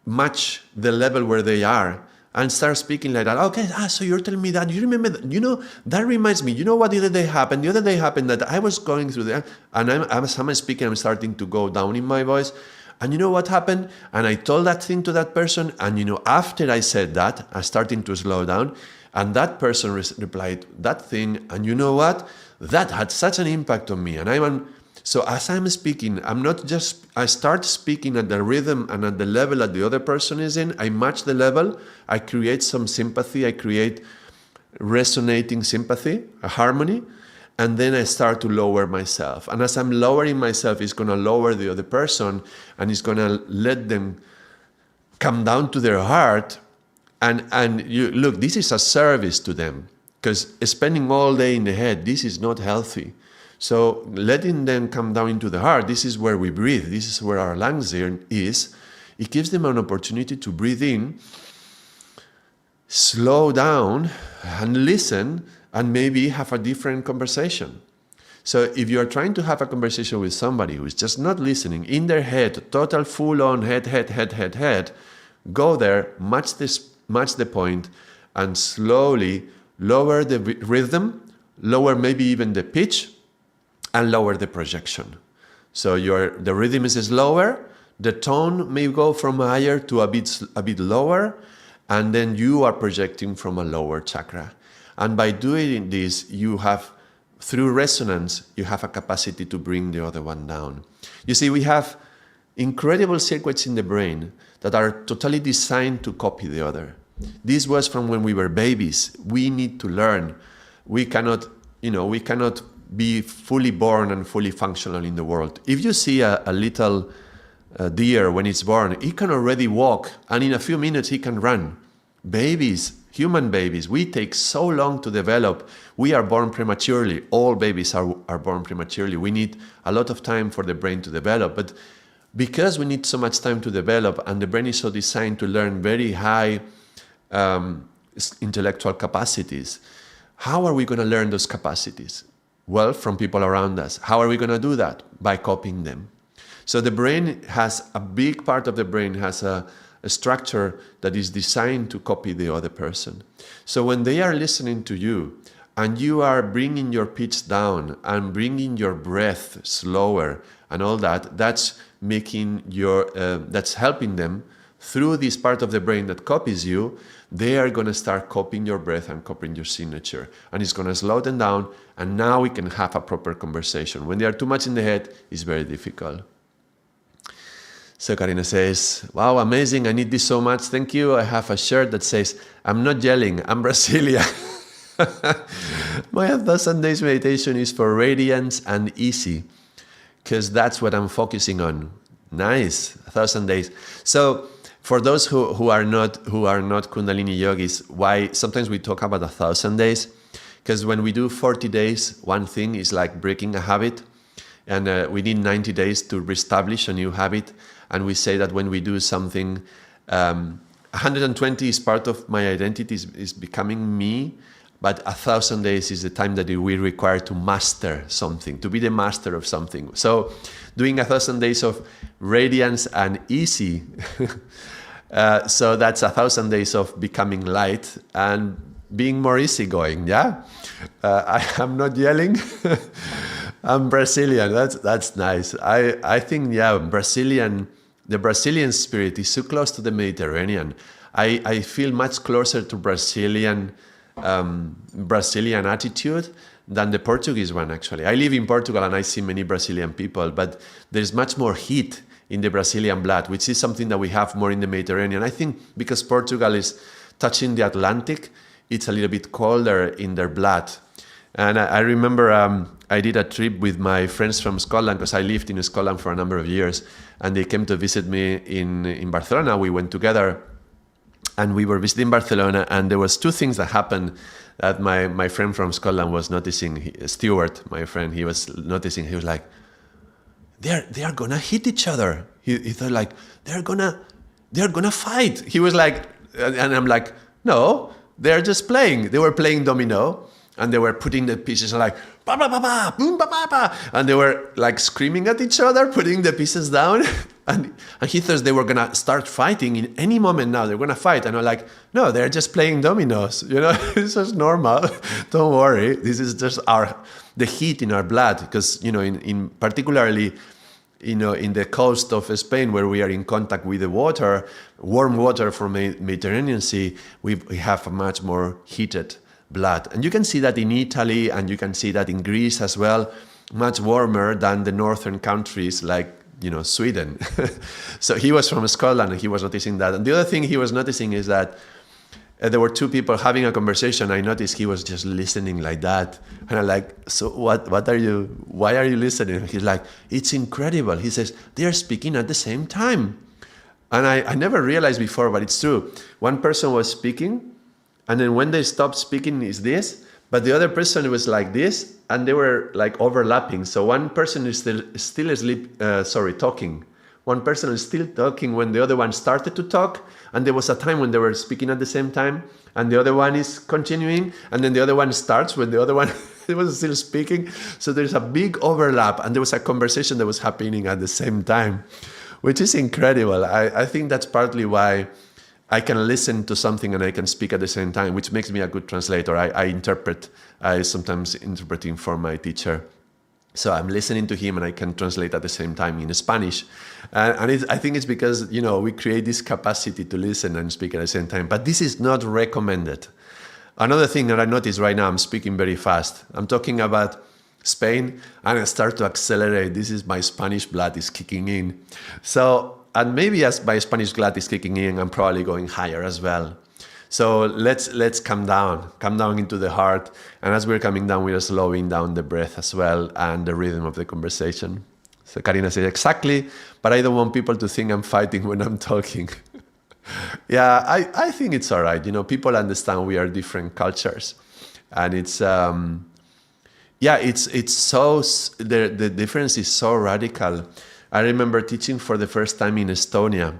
match the level where they are, and start speaking like that. Okay, so you're telling me that. You remember that? That reminds me. You know what the other day happened? The other day happened that I was going through there, and as I'm speaking, I'm starting to go down in my voice. And you know what happened? And I told that thing to that person, and after I said that, I'm starting to slow down, and that person replied that thing, and you know what? That had such an impact on me, and so as I'm speaking, I start speaking at the rhythm and at the level that the other person is in. I match the level. I create some sympathy. I create resonating sympathy, a harmony. And then I start to lower myself. And as I'm lowering myself, it's going to lower the other person and it's going to let them come down to their heart. And you look, this is a service to them, because spending all day in the head, this is not healthy. So letting them come down into the heart, this is where we breathe. This is where our lungs is. It gives them an opportunity to breathe in, slow down, and listen, and maybe have a different conversation. So if you are trying to have a conversation with somebody who is just not listening, in their head, total full-on head, go there, match the point, and slowly lower the rhythm, lower maybe even the pitch, and lower the projection. So the rhythm is lower, the tone may go from higher to a bit lower, and then you are projecting from a lower chakra. And by doing this, through resonance, you have a capacity to bring the other one down. You see, we have incredible circuits in the brain that are totally designed to copy the other. This was from when we were babies. We need to learn. We cannot be fully born and fully functional in the world. If you see a little deer when it's born, it can already walk, and in a few minutes it can run. Babies, human babies, we take so long to develop. We are born prematurely. All babies are born prematurely. We need a lot of time for the brain to develop. But because we need so much time to develop, and the brain is so designed to learn very high intellectual capacities, how are we going to learn those capacities? Well, from people around us. How are we going to do that? By copying them. So the brain has a big part of the brain has a structure that is designed to copy the other person. So when they are listening to you and you are bringing your pitch down and bringing your breath slower and all that, that's helping them through this part of the brain that copies you. They are going to start copying your breath and copying your signature, and it's going to slow them down, and now we can have a proper conversation. When they are too much in the head, it's very difficult. So Karina says, wow, amazing, I need this so much, thank you. I have a shirt that says, I'm not yelling, I'm Brazilian. My 1,000 days meditation is for radiance and easy, because that's what I'm focusing on. Nice, 1,000 days. So for those who are not Kundalini yogis, why sometimes we talk about 1,000 days? Because when we do 40 days, one thing is like breaking a habit, and we need 90 days to reestablish a new habit. And we say that when we do something, 120 is part of my identity, is becoming me, but 1,000 days is the time that we require to master something, to be the master of something. So doing 1,000 days of radiance and easy, so that's 1,000 days of becoming light and being more easygoing, yeah? I'm not yelling. I'm Brazilian. That's nice. I think, yeah, the Brazilian spirit is so close to the Mediterranean. I feel much closer to Brazilian attitude than the Portuguese one, actually. I live in Portugal and I see many Brazilian people, but there's much more heat in the Brazilian blood, which is something that we have more in the Mediterranean. I think because Portugal is touching the Atlantic, it's a little bit colder in their blood. And I remember I did a trip with my friends from Scotland, because I lived in Scotland for a number of years, and they came to visit me in Barcelona. We went together and we were visiting Barcelona, and there was two things that happened that my friend from Scotland was noticing. Stuart, my friend, he was noticing. He was like, they are gonna hit each other. He thought like they're gonna fight. He was like, and I'm like, no, they're just playing. They were playing domino, and they were putting the pieces like ba ba ba ba, boom ba ba ba, and they were like screaming at each other, putting the pieces down, and he thought they were gonna start fighting in any moment now. They're gonna fight, and I'm like, no, they're just playing dominoes. It's just normal. Don't worry. This is just the heat in our blood, because in particularly in the coast of Spain, where we are in contact with the water, warm water from the Mediterranean Sea, we have a much more heated blood. And you can see that in Italy, and you can see that in Greece as well, much warmer than the northern countries like Sweden. So he was from Scotland, and he was noticing that. And the other thing he was noticing is that there were two people having a conversation. I noticed he was just listening like that, and I'm like, so why are you listening? He's like, it's incredible. He says, they are speaking at the same time. And I never realized before, but it's true. One person was speaking, and then when they stopped speaking is this, but the other person was like this, and they were like overlapping. So one person is still talking one person is still talking when the other one started to talk, and there was a time when they were speaking at the same time, and the other one is continuing, and then the other one starts when the other one was still speaking. So there's a big overlap, and there was a conversation that was happening at the same time, which is incredible. I think that's partly why I can listen to something and I can speak at the same time, which makes me a good translator. I sometimes interpreting for my teacher. So I'm listening to him and I can translate at the same time in Spanish. I think it's because, we create this capacity to listen and speak at the same time. But this is not recommended. Another thing that I notice right now, I'm speaking very fast. I'm talking about Spain and I start to accelerate. This is my Spanish blood is kicking in. So, and maybe as my Spanish blood is kicking in, I'm probably going higher as well. So let's come down into the heart. And as we're coming down, we are slowing down the breath as well and the rhythm of the conversation. So Karina says, exactly, but I don't want people to think I'm fighting when I'm talking. Yeah, I think it's all right. People understand we are different cultures. And it's so, the difference is so radical. I remember teaching for the first time in Estonia.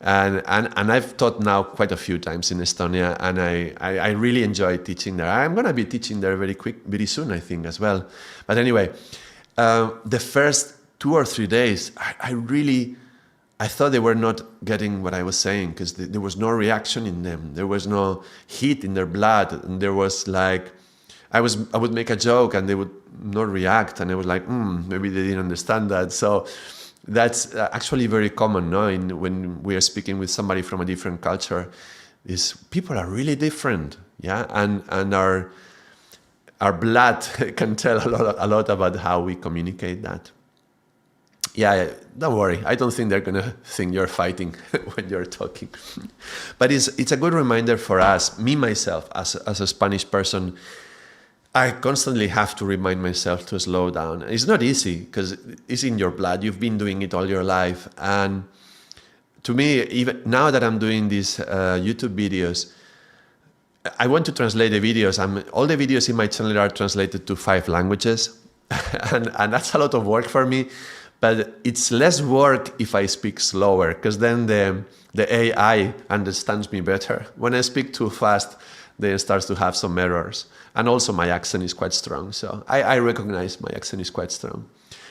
And I've taught now quite a few times in Estonia, and I really enjoy teaching there. I'm going to be teaching there very soon, I think, as well. But anyway, the first 2 or 3 days, I thought they were not getting what I was saying, because there was no reaction in them. There was no heat in their blood. And there was like, I would make a joke and they would not react. And I was like, maybe they didn't understand that. So that's actually very common, no? When we are speaking with somebody from a different culture, is people are really different, yeah, and our blood can tell a lot about how we communicate that. Yeah, don't worry. I don't think they're gonna think you're fighting when you're talking, but it's a good reminder for us. Me myself, as a Spanish person, I constantly have to remind myself to slow down. It's not easy because it's in your blood. You've been doing it all your life. And to me, even now that I'm doing these YouTube videos, I want to translate the videos. All the videos in my channel are translated to 5 languages. and that's a lot of work for me. But it's less work if I speak slower, because then the AI understands me better. When I speak too fast, then it starts to have some errors. And also my accent is quite strong. So I recognize my accent is quite strong.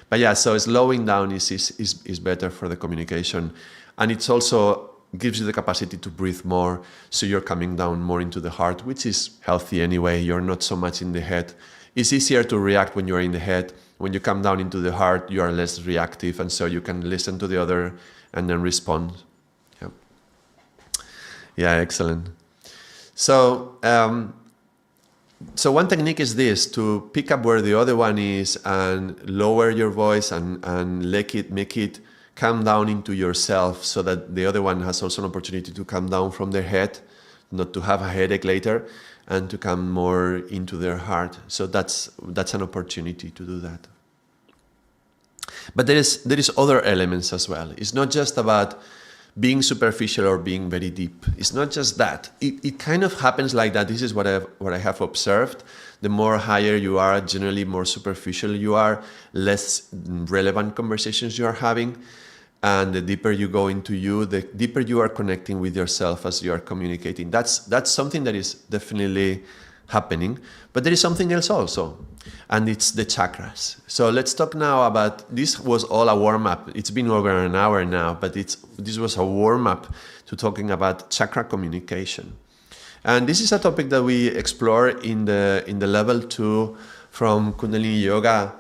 But yeah, so slowing down is better for the communication. And it's also gives you the capacity to breathe more. So you're coming down more into the heart, which is healthy anyway. You're not so much in the head. It's easier to react when you're in the head. When you come down into the heart, you are less reactive. And so you can listen to the other and then respond. Yeah, excellent. So, so one technique is this, to pick up where the other one is and lower your voice and make it come down into yourself, so that the other one has also an opportunity to come down from their head, not to have a headache later, and to come more into their heart. So that's an opportunity to do that. But there is other elements as well. It's not just about being superficial or being very deep. It's not just that. It kind of happens like that. This is what I have observed. The more higher you are, generally more superficial you are, less relevant conversations you are having. And the deeper you go into you, the deeper you are connecting with yourself as you are communicating. That's something that is definitely happening. But there is something else also, and it's the chakras. So let's talk now about, this was all a warm-up. It's been over an hour now, but this was a warm-up to talking about chakra communication. And this is a topic that we explore in the level 2 from Kundalini Yoga,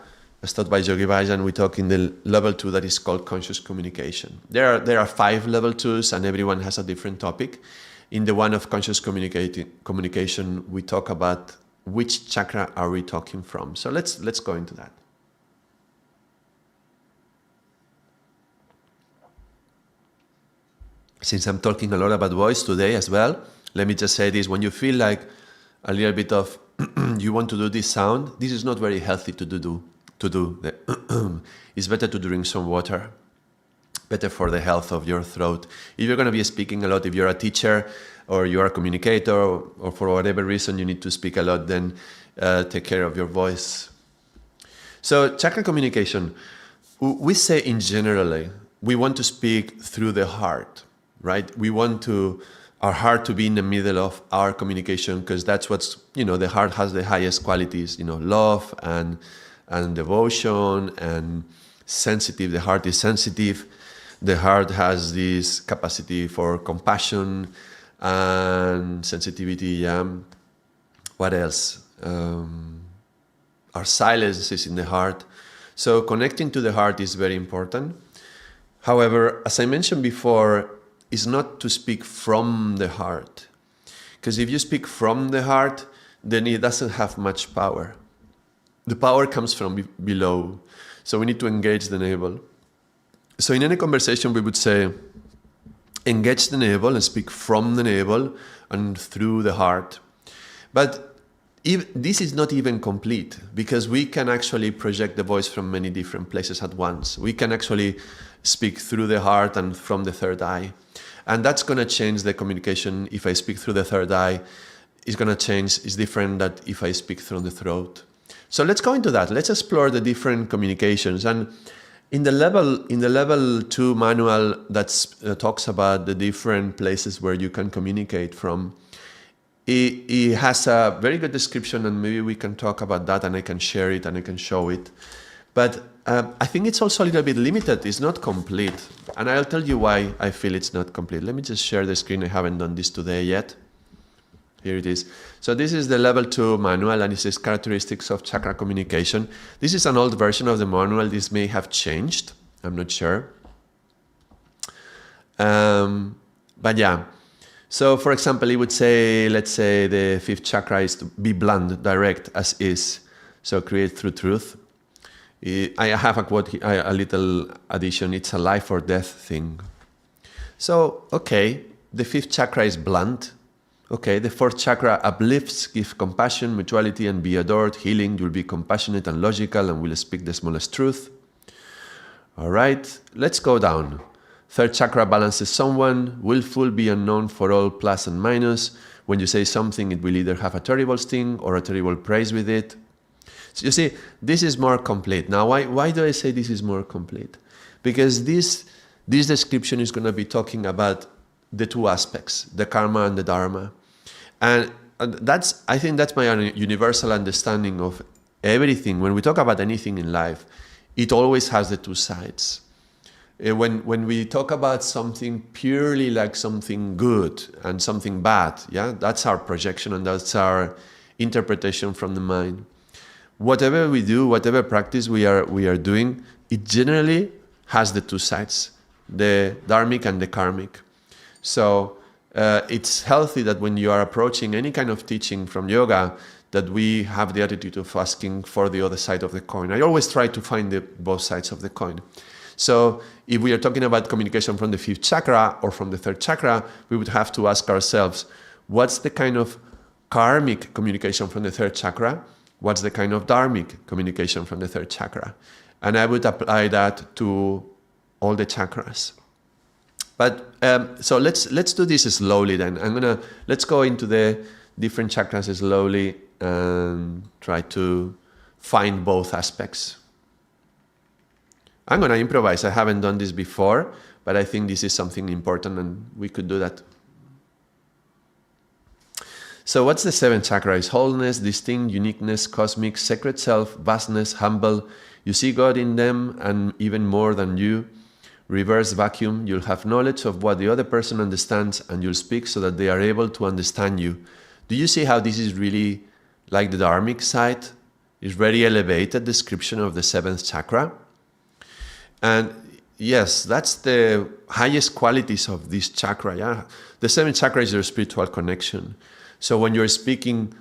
as taught by Yogi Bhajan. We talk in the level 2 that is called conscious communication. There are 5 level 2s, and everyone has a different topic. In the one of conscious communication, we talk about which chakra are we talking from. So let's go into that. Since I'm talking a lot about voice today as well, let me just say this. When you feel like a little bit of you want to do this sound, this is not very healthy to do. It's better to drink some water. Better for the health of your throat. If you're going to be speaking a lot, if you're a teacher or you're a communicator, or for whatever reason you need to speak a lot, then take care of your voice. So chakra communication, we say in general we want to speak through the heart, right? We want our heart to be in the middle of our communication, because that's what's, the heart has the highest qualities, love and devotion and sensitive. The heart is sensitive. The heart has this capacity for compassion and sensitivity. What else? Our silence is in the heart. So connecting to the heart is very important. However, as I mentioned before, it's not to speak from the heart. Because if you speak from the heart, then it doesn't have much power. The power comes from below. So we need to engage the navel. So in any conversation, we would say, engage the navel and speak from the navel and through the heart. But this is not even complete, because we can actually project the voice from many different places at once. We can actually speak through the heart and from the third eye. And that's going to change the communication. If I speak through the third eye, it's going to change. It's different than if I speak through the throat. So let's go into that. Let's explore the different communications. And in the level 2 manual that talks about the different places where you can communicate from, it has a very good description, and maybe we can talk about that, and I can share it and I can show it. But I think it's also a little bit limited. It's not complete. And I'll tell you why I feel it's not complete. Let me just share the screen. I haven't done this today yet. Here it is. So this is the level 2 manual, and it says characteristics of chakra communication. This is an old version of the manual. This may have changed. I'm not sure. But yeah. So for example, it would say, let's say the 5th chakra is to be blunt, direct as is. So create through truth. I have a quote, a little addition. It's a life or death thing. So, okay, the 5th chakra is blunt. Okay, the 4th chakra uplifts, give compassion, mutuality, and be adored, healing. You'll be compassionate and logical and will speak the smallest truth. All right, let's go down. 3rd chakra balances someone, willful, be unknown for all plus and minus. When you say something, it will either have a terrible sting or a terrible praise with it. So you see, this is more complete. Now, why do I say this is more complete? Because this description is going to be talking about the 2 aspects, the karma and the dharma. And I think that's my universal understanding of everything. When we talk about anything in life, it always has the 2 sides. When we talk about something purely like something good and something bad, yeah, that's our projection and that's our interpretation from the mind. Whatever we do, whatever practice we are doing, it generally has the 2 sides, the dharmic and the karmic. So it's healthy that when you are approaching any kind of teaching from yoga, that we have the attitude of asking for the other side of the coin. I always try to find both sides of the coin. So if we are talking about communication from the 5th chakra or from the 3rd chakra, we would have to ask ourselves, what's the kind of karmic communication from the 3rd chakra? What's the kind of dharmic communication from the 3rd chakra? And I would apply that to all the chakras. But so let's do this slowly then. Let's go into the different chakras slowly and try to find both aspects. I'm going to improvise. I haven't done this before, but I think this is something important and we could do that. So what's the 7th chakra? Is wholeness, distinct, uniqueness, cosmic, sacred self, vastness, humble. You see God in them and even more than you. Reverse vacuum. You'll have knowledge of what the other person understands and you'll speak so that they are able to understand you. Do you see how this is really like the dharmic side? It's very elevated description of the 7th chakra. And yes, that's the highest qualities of this chakra. Yeah, the 7th chakra is your spiritual connection. So when you're speaking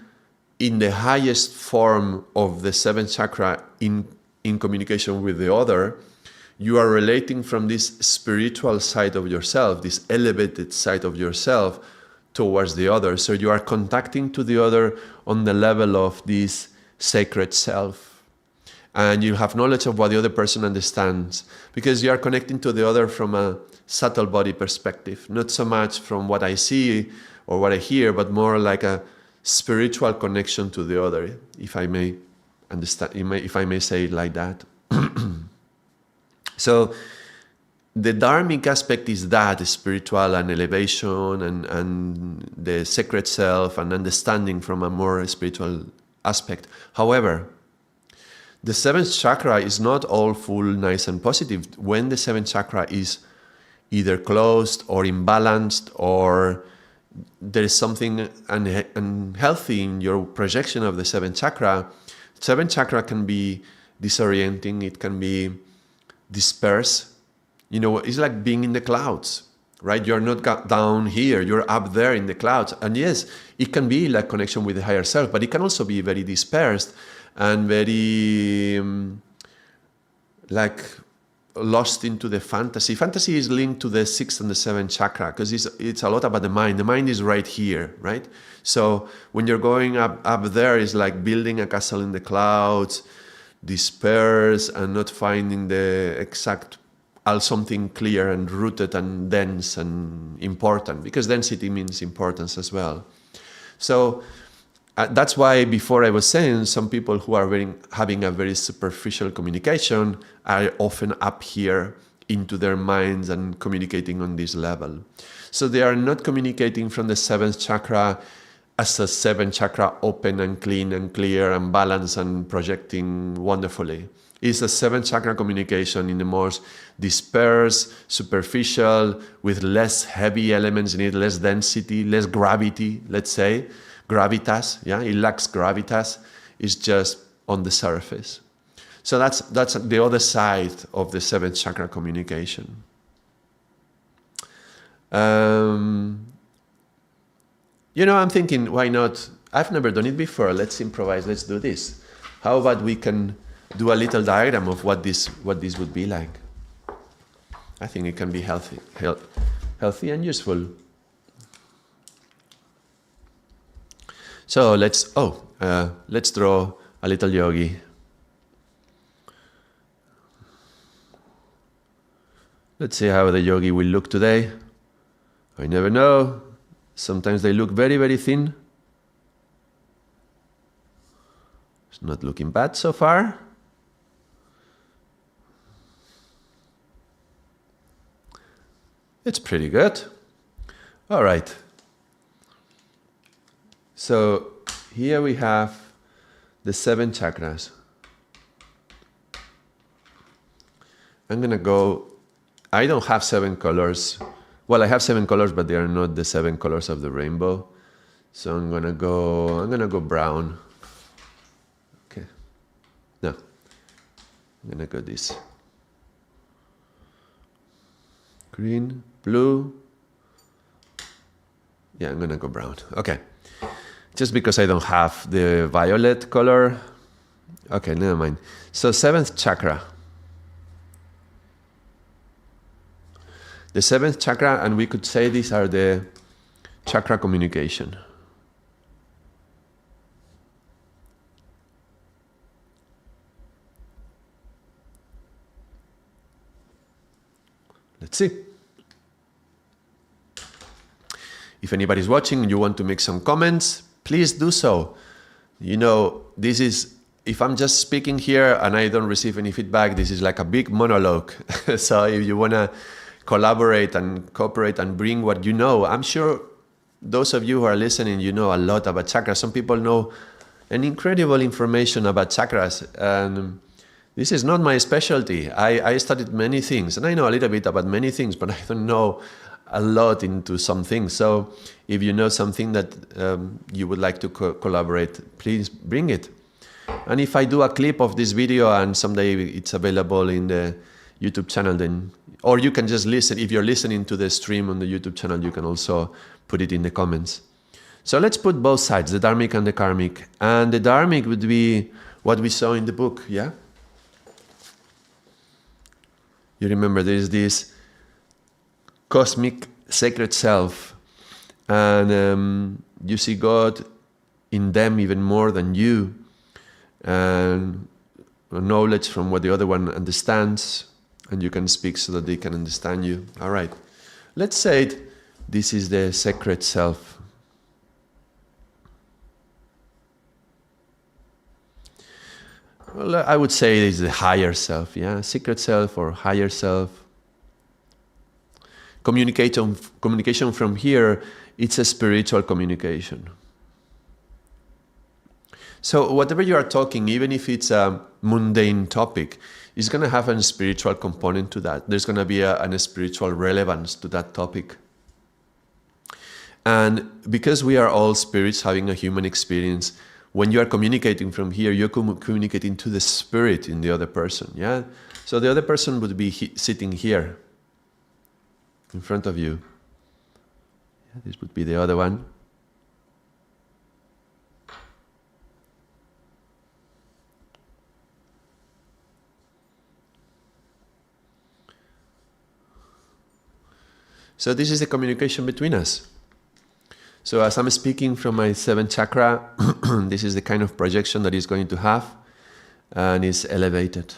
in the highest form of the 7th chakra in communication with the other, you are relating from this spiritual side of yourself, this elevated side of yourself towards the other. So you are contacting to the other on the level of this sacred self. And you have knowledge of what the other person understands because you are connecting to the other from a subtle body perspective, not so much from what I see or what I hear, but more like a spiritual connection to the other, if I may understand, if I may say it like that. So the Dharmic aspect is that spiritual and elevation and the sacred self and understanding from a more spiritual aspect. However, the seventh chakra is not all full, nice and positive. When the seventh chakra is either closed or imbalanced, or there is something unhealthy in your projection of the seventh chakra can be disorienting, it can be dispersed. It's like being in the clouds, right? You're not down here, you're up there in the clouds. And yes, it can be like connection with the higher self, but it can also be very dispersed and very like lost into the fantasy. Fantasy is linked to the sixth and the seventh chakra because it's a lot about the mind. The mind is right here, right? So when you're going up there, it's like building a castle in the clouds, dispersed and not finding the exact something clear and rooted and dense and important, because density means importance as well. So that's why before I was saying some people who are having a very superficial communication are often up here into their minds and communicating on this level. So they are not communicating from the seventh chakra as a seventh chakra open and clean and clear and balanced and projecting wonderfully. It's a seventh chakra communication in the most dispersed, superficial, with less heavy elements in it, less density, less gravity, let's say. Gravitas, yeah, it lacks gravitas. It's just on the surface. So that's the other side of the seventh chakra communication. I'm thinking, why not? I've never done it before. Let's improvise. Let's do this. How about we can do a little diagram of what this would be like? I think it can be healthy and useful. So let's draw a little yogi. Let's see how the yogi will look today. I never know. Sometimes they look very, very thin. It's not looking bad so far. It's pretty good. All right. So here we have the seven chakras. I'm going to go, I don't have 7 colors. Well, I have 7 colors, but they are not the 7 colors of the rainbow. So I'm going to go brown. Okay. No. I'm going to go this. Green, blue. Yeah, I'm going to go brown. Okay. Just because I don't have the violet color. Okay, never mind. So 7th chakra. The 7th chakra, and we could say these are the chakra communication. Let's see. If anybody's watching and you want to make some comments, please do so. This is, if I'm just speaking here and I don't receive any feedback, this is like a big monologue. So if you want to collaborate and cooperate and bring what you know, I'm sure those of you who are listening, you know a lot about chakras. Some people know an incredible information about chakras. And this is not my specialty. I studied many things and I know a little bit about many things, but I don't know a lot into some things. So if you know something that you would like to collaborate, please bring it. And if I do a clip of this video and someday it's available in the YouTube channel, then, or you can just listen. If you're listening to the stream on the YouTube channel, you can also put it in the comments. So let's put both sides, the Dharmic and the Karmic. And the Dharmic would be what we saw in the book, yeah? You remember there is this cosmic sacred self, and you see God in them even more than you, and knowledge from what the other one understands, and you can speak so that they can understand you. All right, let's say this is the sacred self. Well, I would say it is the higher self, yeah, secret self or higher self. Communication from here, it's a spiritual communication. So whatever you are talking, even if it's a mundane topic, is going to have a spiritual component to that. There's going to be a spiritual relevance to that topic. And because we are all spirits having a human experience, when you are communicating from here, you're communicating to the spirit in the other person. Yeah. So the other person would be sitting here in front of you. Yeah, this would be the other one. So this is the communication between us. So as I'm speaking from my 7th chakra, this is the kind of projection that it's going to have, and it's elevated.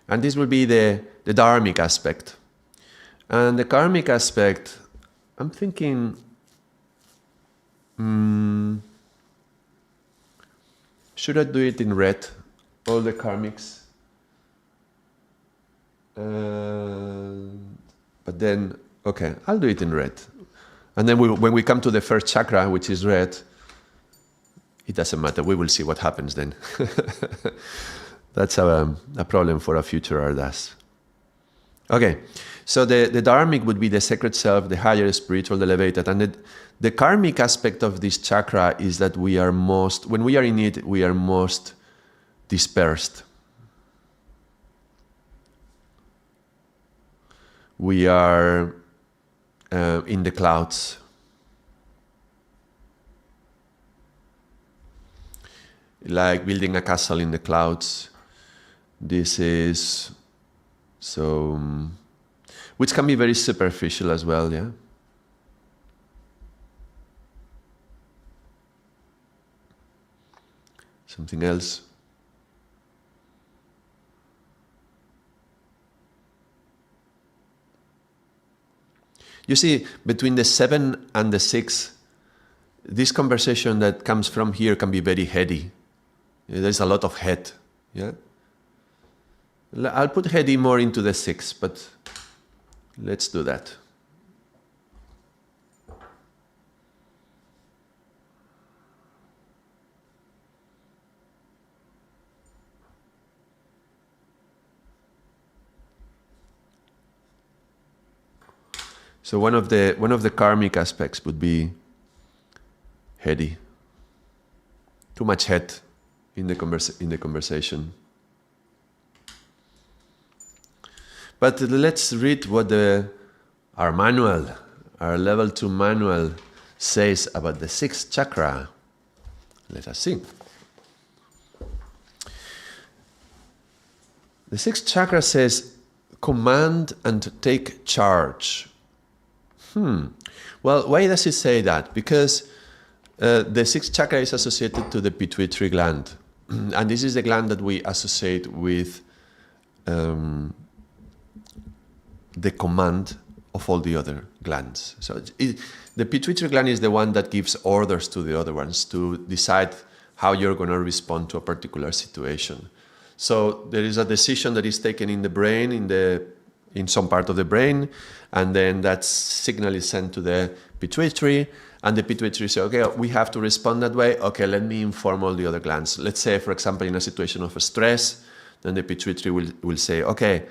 And this will be the Dharmic aspect. And the Karmic aspect, I'm thinking, should I do it in red, all the Karmics? But then, okay, I'll do it in red. And then when we come to the first chakra, which is red, it doesn't matter. We will see what happens then. That's a problem for a future Ardaas. Okay, so the Dharmic would be the sacred self, the higher spiritual, the elevated. And the Karmic aspect of this chakra is that when we are in it, we are most dispersed. We are in the clouds. Like building a castle in the clouds. This is so, which can be very superficial as well, yeah? Something else. You see, between the 7 and the 6, this conversation that comes from here can be very heady. There's a lot of head. Yeah. I'll put heady more into the 6, but let's do that. So one of the karmic aspects would be heady. Too much head in the conversation. But let's read what our manual, our level 2 manual says about the 6th chakra. Let us see. The 6th chakra says, command and take charge. Well, why does it say that? Because the 6th chakra is associated to the pituitary gland. And this is the gland that we associate with the command of all the other glands. So the pituitary gland is the one that gives orders to the other ones to decide how you're going to respond to a particular situation. So there is a decision that is taken in the brain, in some part of the brain, and then that signal is sent to the pituitary, and the pituitary says, okay, we have to respond that way. Okay, let me inform all the other glands. Let's say, for example, in a situation of stress, then the pituitary will say, okay,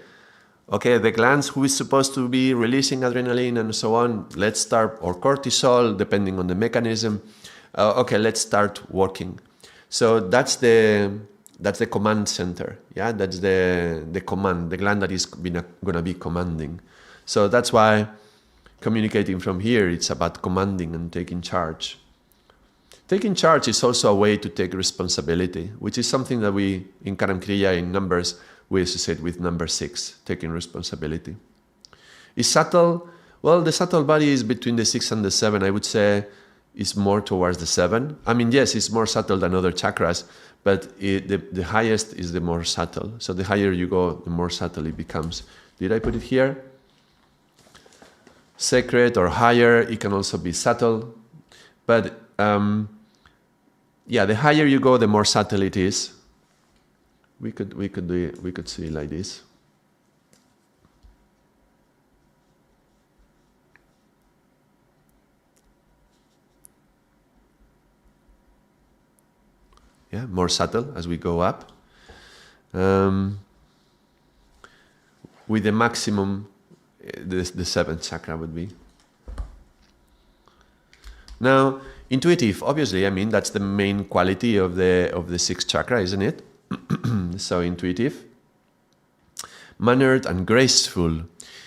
the glands who is supposed to be releasing adrenaline and so on, let's start, or cortisol, depending on the mechanism. Okay, let's start working. So that's the command center. Yeah, that's the command, the gland that is going to be commanding. So that's why communicating from here, it's about commanding and taking charge. Taking charge is also a way to take responsibility, which is something that we, in Karam Kriya, in numbers, we associate with number 6, taking responsibility. Is subtle? Well, the subtle body is between the 6 and the 7. I would say is more towards the 7. I mean, yes, it's more subtle than other chakras, but the highest is the more subtle. So the higher you go, the more subtle it becomes. Did I put it here? Sacred or higher, it can also be subtle. But yeah, the higher you go, the more subtle it is. We could see it like this. yeah, more subtle as we go up. With the maximum, the seventh chakra would be. Now, intuitive, obviously, I mean, that's the main quality of the sixth chakra, isn't it? So intuitive. Mannered and graceful.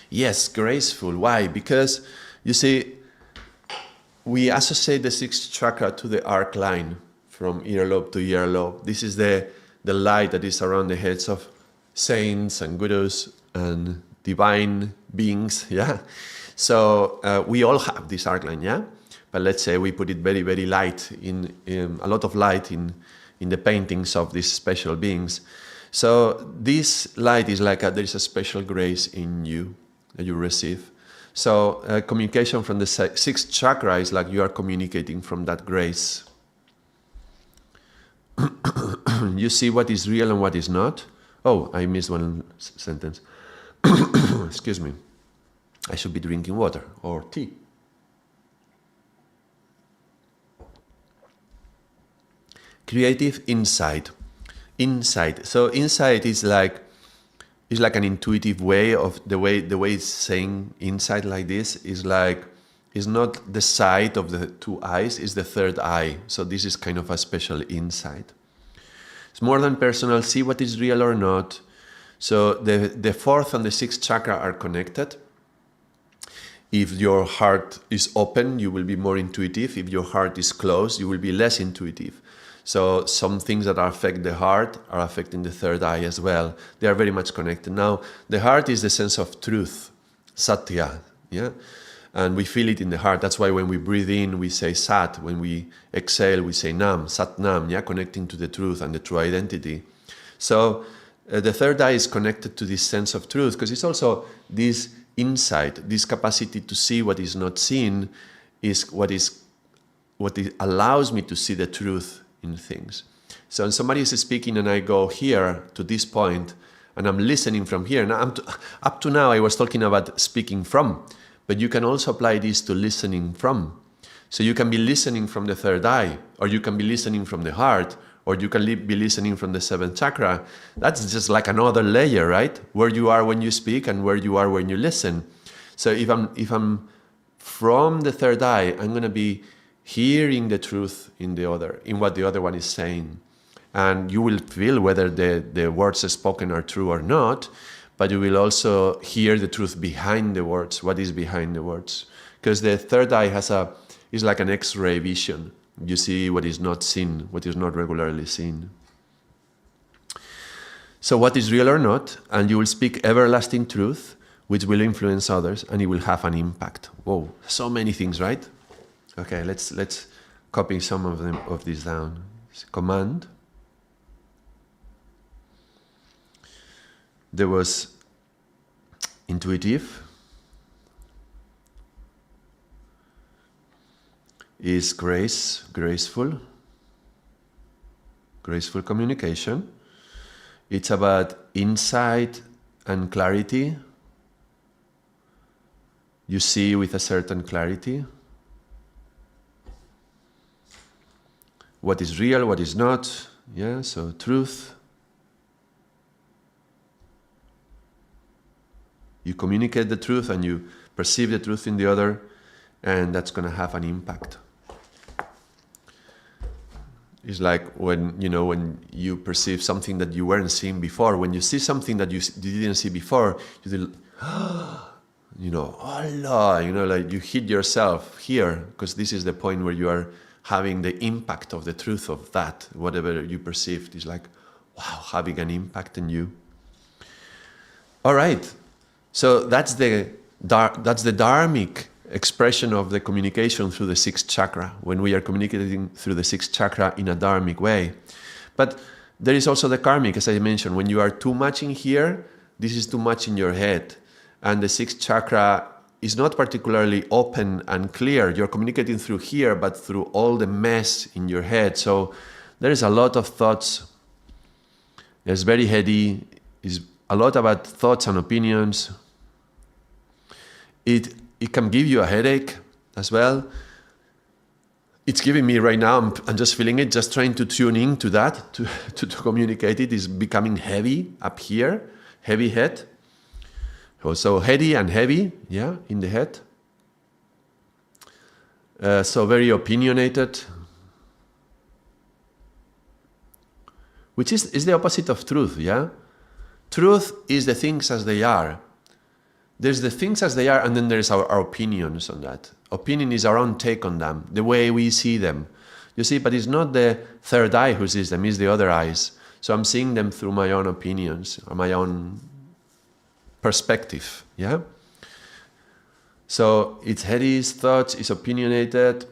Yes, graceful. Why? Because, you see, we associate the sixth chakra to the arc line from earlobe to earlobe. This is the light that is around the heads of saints and gurus and divine beings, yeah? So we all have this arc line, yeah? But let's say we put it very, very light, in a lot of light in the paintings of these special beings. So this light is like there is a special grace in you that you receive. So communication from the sixth chakra is like you are communicating from that grace. You see what is real and what is not. Oh, I missed one sentence. Excuse me. I should be drinking water or tea. Creative insight. Insight. So insight is like an intuitive way of the way it's saying insight like this is like, is not the sight of the two eyes, is the third eye. So this is kind of a special insight. It's more than personal, see what is real or not. So the fourth and the sixth chakra are connected. If your heart is open, you will be more intuitive. If your heart is closed, you will be less intuitive. So some things that affect the heart are affecting the third eye as well. They are very much connected. Now, the heart is the sense of truth, satya, yeah? And we feel it in the heart. That's why when we breathe in, we say sat. When we exhale, we say nam, sat nam, yeah? Connecting to the truth and the true identity. So the third eye is connected to this sense of truth because it's also this insight, this capacity to see what is not seen is what it allows me to see the truth in things. So when somebody is speaking and I go here to this point and I'm listening from here, now up to now I was talking about speaking from, but you can also apply this to listening from. So you can be listening from the third eye, or you can be listening from the heart, or you can be listening from the seventh chakra. That's just like another layer, right? Where you are when you speak and where you are when you listen. So if I'm from the third eye, I'm going to be hearing the truth in what the other one is saying. And you will feel whether the words spoken are true or not, but you will also hear the truth behind the words, what is behind the words. Because the third eye is like an X-ray vision. You see what is not seen, what is not regularly seen. So what is real or not, and you will speak everlasting truth, which will influence others, and it will have an impact. Whoa, so many things, right? Okay, let's copy some of these down. Command. There was intuitive. Is graceful communication. It's about insight and clarity. You see with a certain clarity what is real, what is not. Yeah, so truth. You communicate the truth and you perceive the truth in the other, and that's going to have an impact. It's like when you perceive something that you weren't seeing before. When you see something that you didn't see before, you feel, Allah, like you hit yourself here, because this is the point where you are having the impact of the truth of that. Whatever you perceived is like, wow, having an impact on you. All right, so that's the dharmic expression of the communication through the sixth chakra, when we are communicating through the sixth chakra in a dharmic way. But there is also the karmic, as I mentioned. When you are too much in here, this is too much in your head. And the sixth chakra is not particularly open and clear. You're communicating through here, but through all the mess in your head. So there is a lot of thoughts. It's very heady. It's a lot about thoughts and opinions. It can give you a headache as well. it's giving me right now, I'm just feeling it, just trying to tune in to that, to communicate it, is becoming heavy up here, heavy head. So heady and heavy, yeah, in the head. So very opinionated, which is the opposite of truth, yeah? Truth is the things as they are. There's the things as they are, and then there's our opinions on that. Opinion is our own take on them, the way we see them. You see, but it's not the third eye who sees them, it's the other eyes. So I'm seeing them through my own opinions, or my own perspective, yeah? So it's heady, it's thoughts, it's opinionated,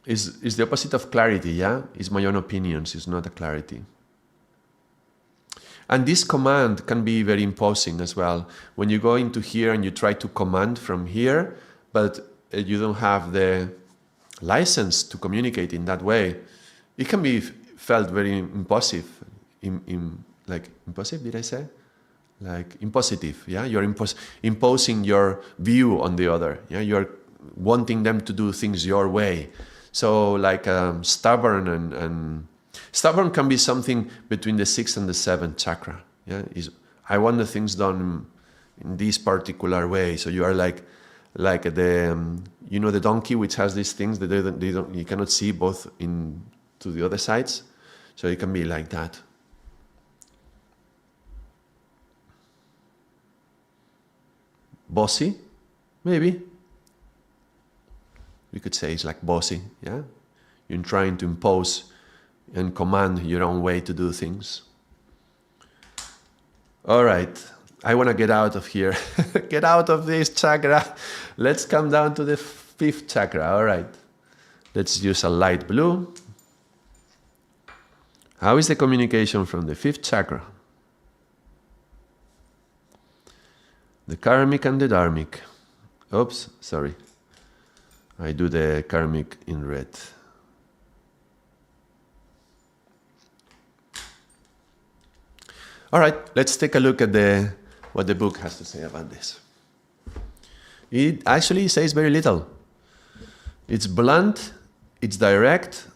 is the opposite of clarity, yeah? It's my own opinions, it's not a clarity. And this command can be very imposing as well. When you go into here and you try to command from here, but you don't have the license to communicate in that way, it can be felt very impositive. Like, impositive, did I say? Like, impositive, yeah? You're imposing your view on the other, yeah? You're wanting them to do things your way. So, like, stubborn and stubborn can be something between the 6th and the 7th chakra. Yeah, I want the things done in this particular way. So you are like the the donkey which has these things that they don't you cannot see both in to the other sides. So it can be like that. Bossy, maybe. We could say it's like bossy. Yeah, you're trying to impose and command your own way to do things. All right, I want to get out of here. Get out of this chakra. Let's come down to the 5th chakra. All right, let's use a light blue. How is the communication from the 5th chakra? The karmic and the dharmic. Oops, sorry. I do the karmic in red. All right, let's take a look at what the book has to say about this. It actually says very little. It's blunt, it's direct,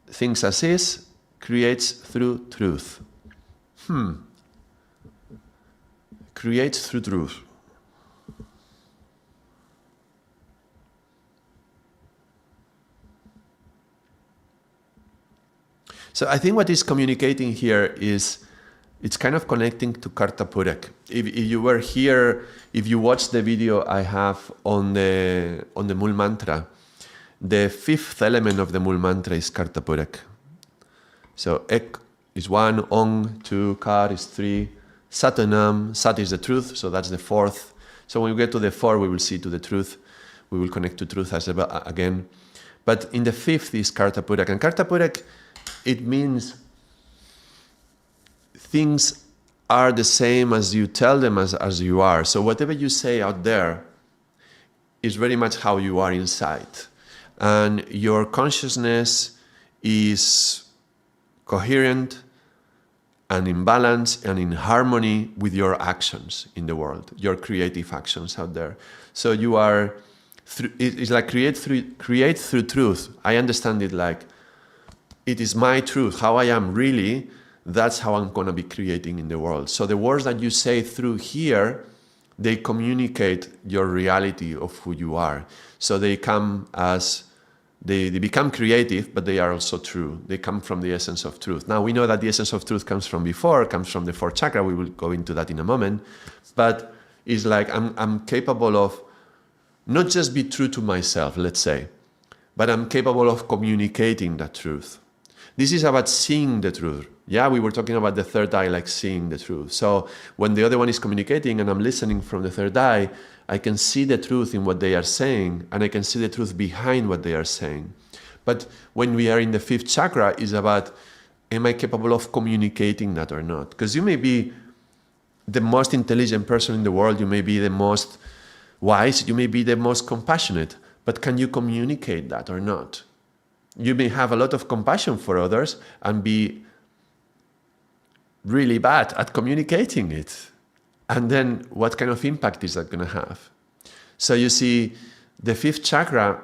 thinks as is, creates through truth. Creates through truth. So I think what is communicating here is it's kind of connecting to Karta Purak. If you were here, if you watched the video I have on the Mool Mantra, the 5th element of the Mool Mantra is Karta Purak. So Ek is 1, Ong 2, Kar is 3, Satanam, Sat is the truth, so that's the 4th. So when we get to the 4, we will see to the truth. We will connect to truth as again. But in the 5th is Karta Purak. And Karta Purak, it means things are the same as you tell them as you are. So whatever you say out there is very much how you are inside. And your consciousness is coherent and in balance and in harmony with your actions in the world, your creative actions out there. So you are, it's like create through truth. I understand it like, it is my truth, how I am really. That's how I'm going to be creating in the world. So the words that you say through here, they communicate your reality of who you are. So they come as, they become creative, but they are also true. They come from the essence of truth. Now we know that the essence of truth comes from before, comes from the 4th chakra. We will go into that in a moment. But it's like I'm capable of not just be true to myself, let's say, but I'm capable of communicating that truth. This is about seeing the truth. Yeah, we were talking about the 3rd eye, like seeing the truth. So when the other one is communicating and I'm listening from the 3rd eye, I can see the truth in what they are saying, and I can see the truth behind what they are saying. But when we are in the 5th chakra, it's about, am I capable of communicating that or not? Because you may be the most intelligent person in the world, you may be the most wise, you may be the most compassionate, but can you communicate that or not? You may have a lot of compassion for others and be really bad at communicating it. And then what kind of impact is that going to have? So you see, the 5th chakra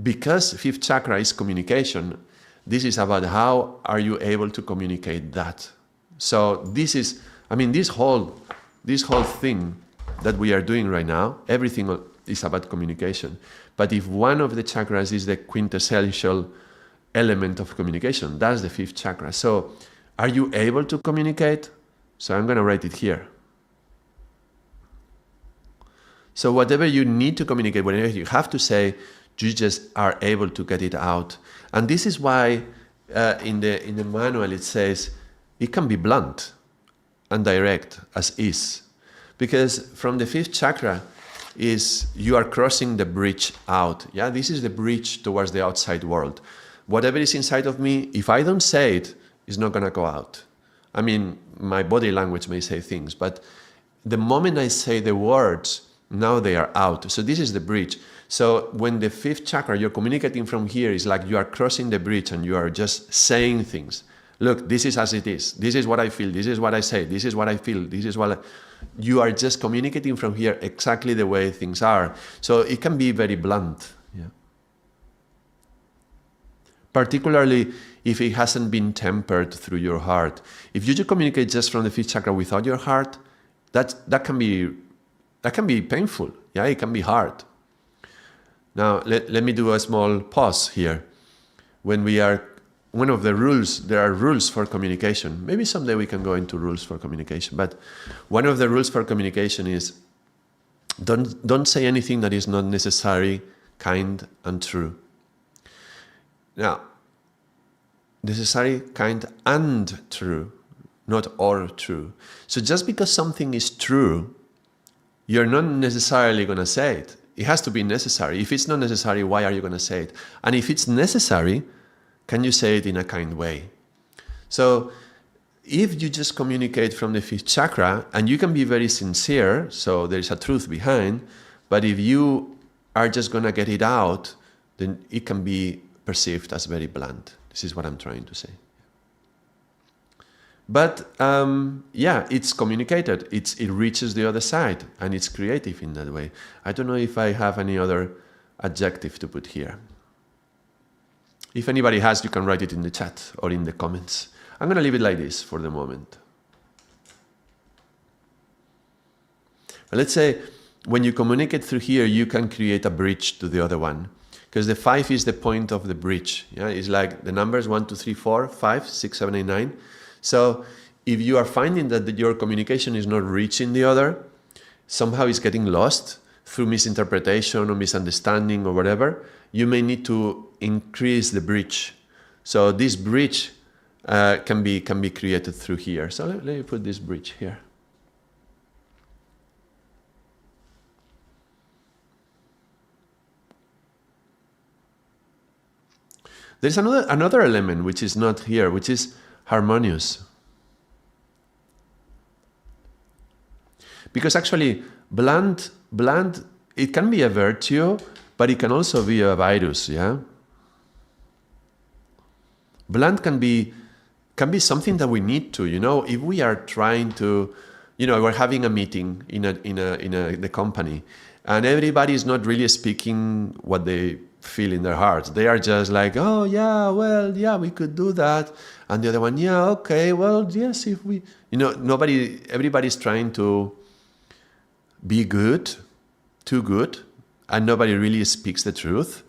because fifth chakra is communication, this is about how are you able to communicate that. So this is, I mean, this whole thing that we are doing right now, everything is about communication. But if one of the chakras is the quintessential element of communication, that's the fifth chakra. So are you able to communicate? So I'm going to write it here. So whatever you need to communicate, whatever you have to say, you just are able to get it out. And this is why in the manual it says it can be blunt and direct as is. Because from the fifth chakra is you are crossing the bridge out. Yeah, this is the bridge towards the outside world. Whatever is inside of me, if I don't say it, it's not going to go out. I mean, my body language may say things, but the moment I say the words, now they are out. So this is the bridge. So when the fifth chakra, you're communicating from here, is like you are crossing the bridge and you are just saying things. Look, this is as it is. This is what I feel. This is what I say. This is what I feel. This is what you are just communicating from here exactly the way things are. So it can be very blunt. Yeah. Particularly if it hasn't been tempered through your heart. If you just communicate just from the fifth chakra without your heart, that can be painful. Yeah, it can be hard. Now, let me do a small pause here. When we are, one of the rules, there are rules for communication. Maybe someday we can go into rules for communication. But one of the rules for communication is don't say anything that is not necessary, kind, and true. Now, necessary, kind, and true, not or true. So just because something is true, you're not necessarily going to say it. It has to be necessary. If it's not necessary, why are you going to say it? And if it's necessary, can you say it in a kind way? So if you just communicate from the fifth chakra, and you can be very sincere, so there's a truth behind, but if you are just going to get it out, then it can be perceived as very blunt. This is what I'm trying to say. But yeah, it's communicated, it reaches the other side, and it's creative in that way. I don't know if I have any other adjective to put here. If anybody has, you can write it in the chat or in the comments. I'm going to leave it like this for the moment. But let's say when you communicate through here, you can create a bridge to the other one. Because the 5 is the point of the bridge. Yeah, it's like the numbers 1, 2, 3, 4, 5, 6, 7, 8, 9. So if you are finding that your communication is not reaching the other, somehow it's getting lost through misinterpretation or misunderstanding or whatever, you may need to increase the bridge. So this bridge can be created through here. So let me put this bridge here. There's another element which is not here, which is harmonious. Because actually, blunt, it can be a virtue, but it can also be a virus, yeah? Blunt can be something that we need to, if we are trying to, we're having a meeting in the company, and everybody is not really speaking what they feel in their hearts. They are just like, oh yeah, well, yeah, we could do that. And the other one, yeah, okay, well, yes, if we, everybody's trying to be good, too good, and nobody really speaks the truth.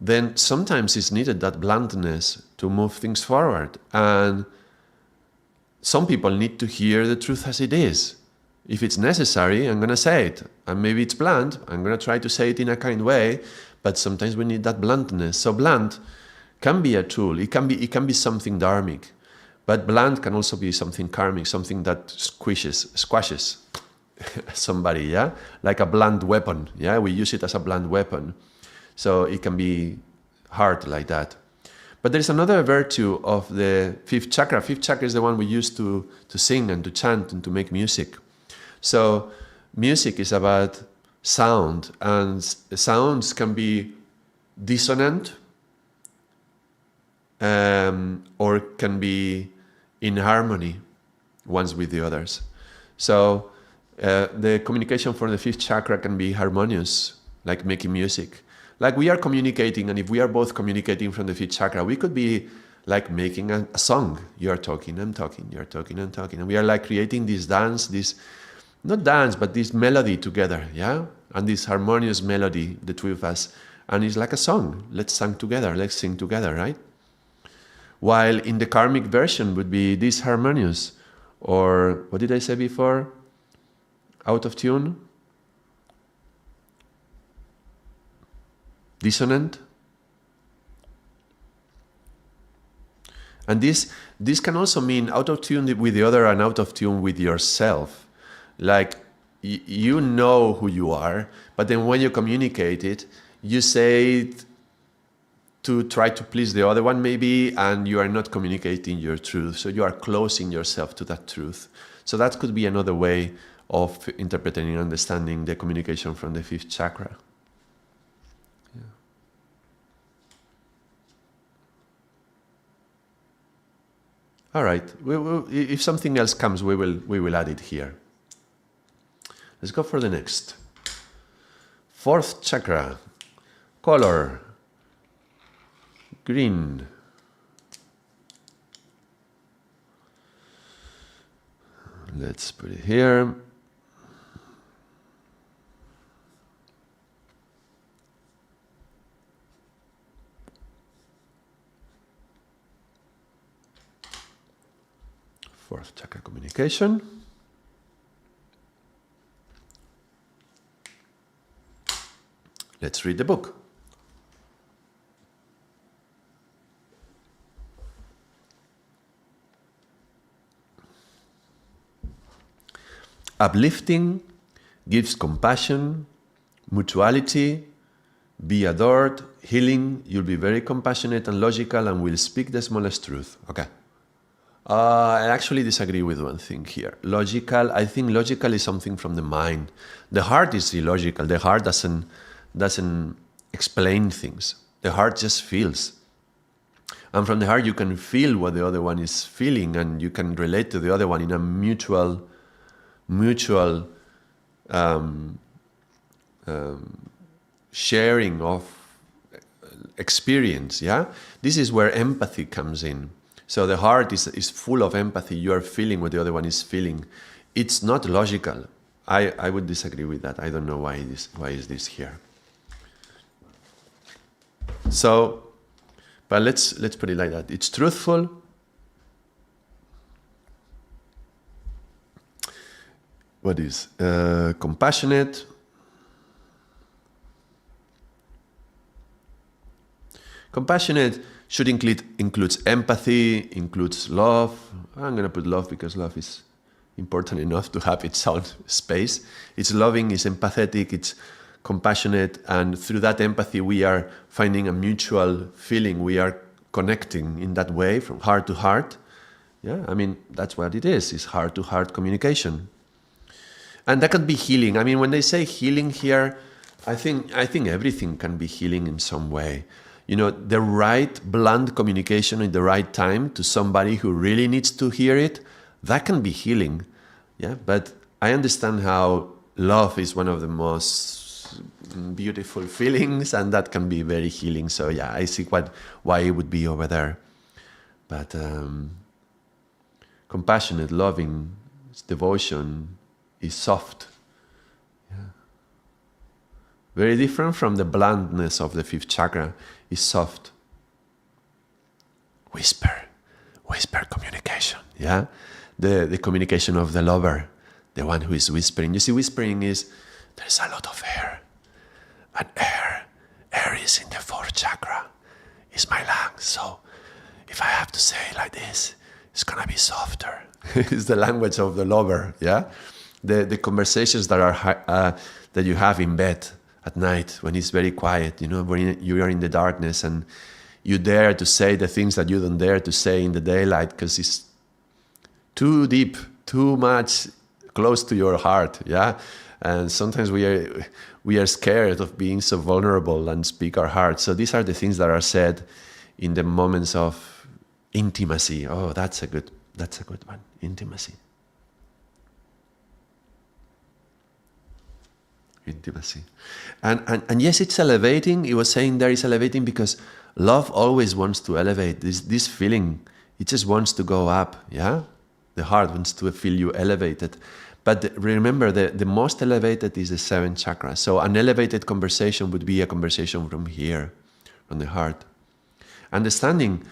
Then sometimes it's needed that bluntness to move things forward. And some people need to hear the truth as it is. If it's necessary, I'm going to say it. And maybe it's blunt. I'm going to try to say it in a kind way. But sometimes we need that bluntness. So blunt can be a tool. It can be something dharmic. But blunt can also be something karmic, something that squashes somebody, yeah? Like a blunt weapon, yeah? We use it as a blunt weapon. So it can be hard like that. But there's another virtue of the fifth chakra. Fifth chakra is the one we use to sing and to chant and to make music. So music is about sound, and sounds can be dissonant or can be in harmony ones with the others. So the communication for the fifth chakra can be harmonious, like making music. Like we are communicating, and if we are both communicating from the fifth chakra, we could be like making a song. You are talking, I'm talking, you're talking, I'm talking. And we are like creating this dance, this, not dance, but this melody together, yeah? And this harmonious melody, the two of us. And it's like a song. Let's sing together, let's sing together, right? While in the karmic version would be disharmonious, or what did I say before? Out of tune? Dissonant? And this can also mean out of tune with the other and out of tune with yourself. Like you know who you are, but then when you communicate it, you say it to try to please the other one maybe, and you are not communicating your truth. So you are closing yourself to that truth. So that could be another way of interpreting and understanding the communication from the fifth chakra. Yeah. All right. If something else comes, we will add it here. Let's go for the next. Fourth chakra. Color. Green. Let's put it here. Fourth chakra, communication. Let's read the book. Uplifting gives compassion, mutuality, be adored, healing. You'll be very compassionate and logical and will speak the smallest truth. Okay. I actually disagree with one thing here. Logical, I think logical is something from the mind. The heart is illogical. The heart doesn't explain things. The heart just feels. And from the heart you can feel what the other one is feeling, and you can relate to the other one in a mutual sharing of experience, yeah? This is where empathy comes in. So the heart is full of empathy. You are feeling what the other one is feeling. It's not logical. I would disagree with that. I don't know why is this here. So, but let's put it like that. It's truthful. What is compassionate? Compassionate should includes empathy, includes love. I'm going to put love because love is important enough to have its own space. It's loving, it's empathetic, it's compassionate, and through that empathy we are finding a mutual feeling. We are connecting in that way from heart to heart. Yeah, I mean, that's what it is. It's heart-to-heart communication. And that can be healing. I mean, when they say healing here, I think everything can be healing in some way. You know, the right blunt communication at the right time to somebody who really needs to hear it, that can be healing. Yeah, but I understand how love is one of the most beautiful feelings, and that can be very healing. So yeah, I see why it would be over there. But compassionate, loving, devotion is soft. Yeah. Very different from the bluntness of the fifth chakra. Is soft. Whisper communication. Yeah, the communication of the lover, the one who is whispering. You see, whispering is there's a lot of air, and air is in the fourth chakra. It's my lungs. So if I have to say it like this, it's gonna be softer. It's the language of the lover. Yeah, the conversations that are that you have in bed at night when it's very quiet, you know, when you are in the darkness and you dare to say the things that you don't dare to say in the daylight because it's too deep, too much close to your heart, yeah? And sometimes we are scared of being so vulnerable and speak our heart. So these are the things that are said in the moments of intimacy. Oh, that's a good one, intimacy. Intimacy. And yes, it's elevating. He was saying there is elevating because love always wants to elevate. This feeling, it just wants to go up, yeah? The heart wants to feel you elevated. But remember, the most elevated is the 7th chakra. So an elevated conversation would be a conversation from here, from the heart. Understanding,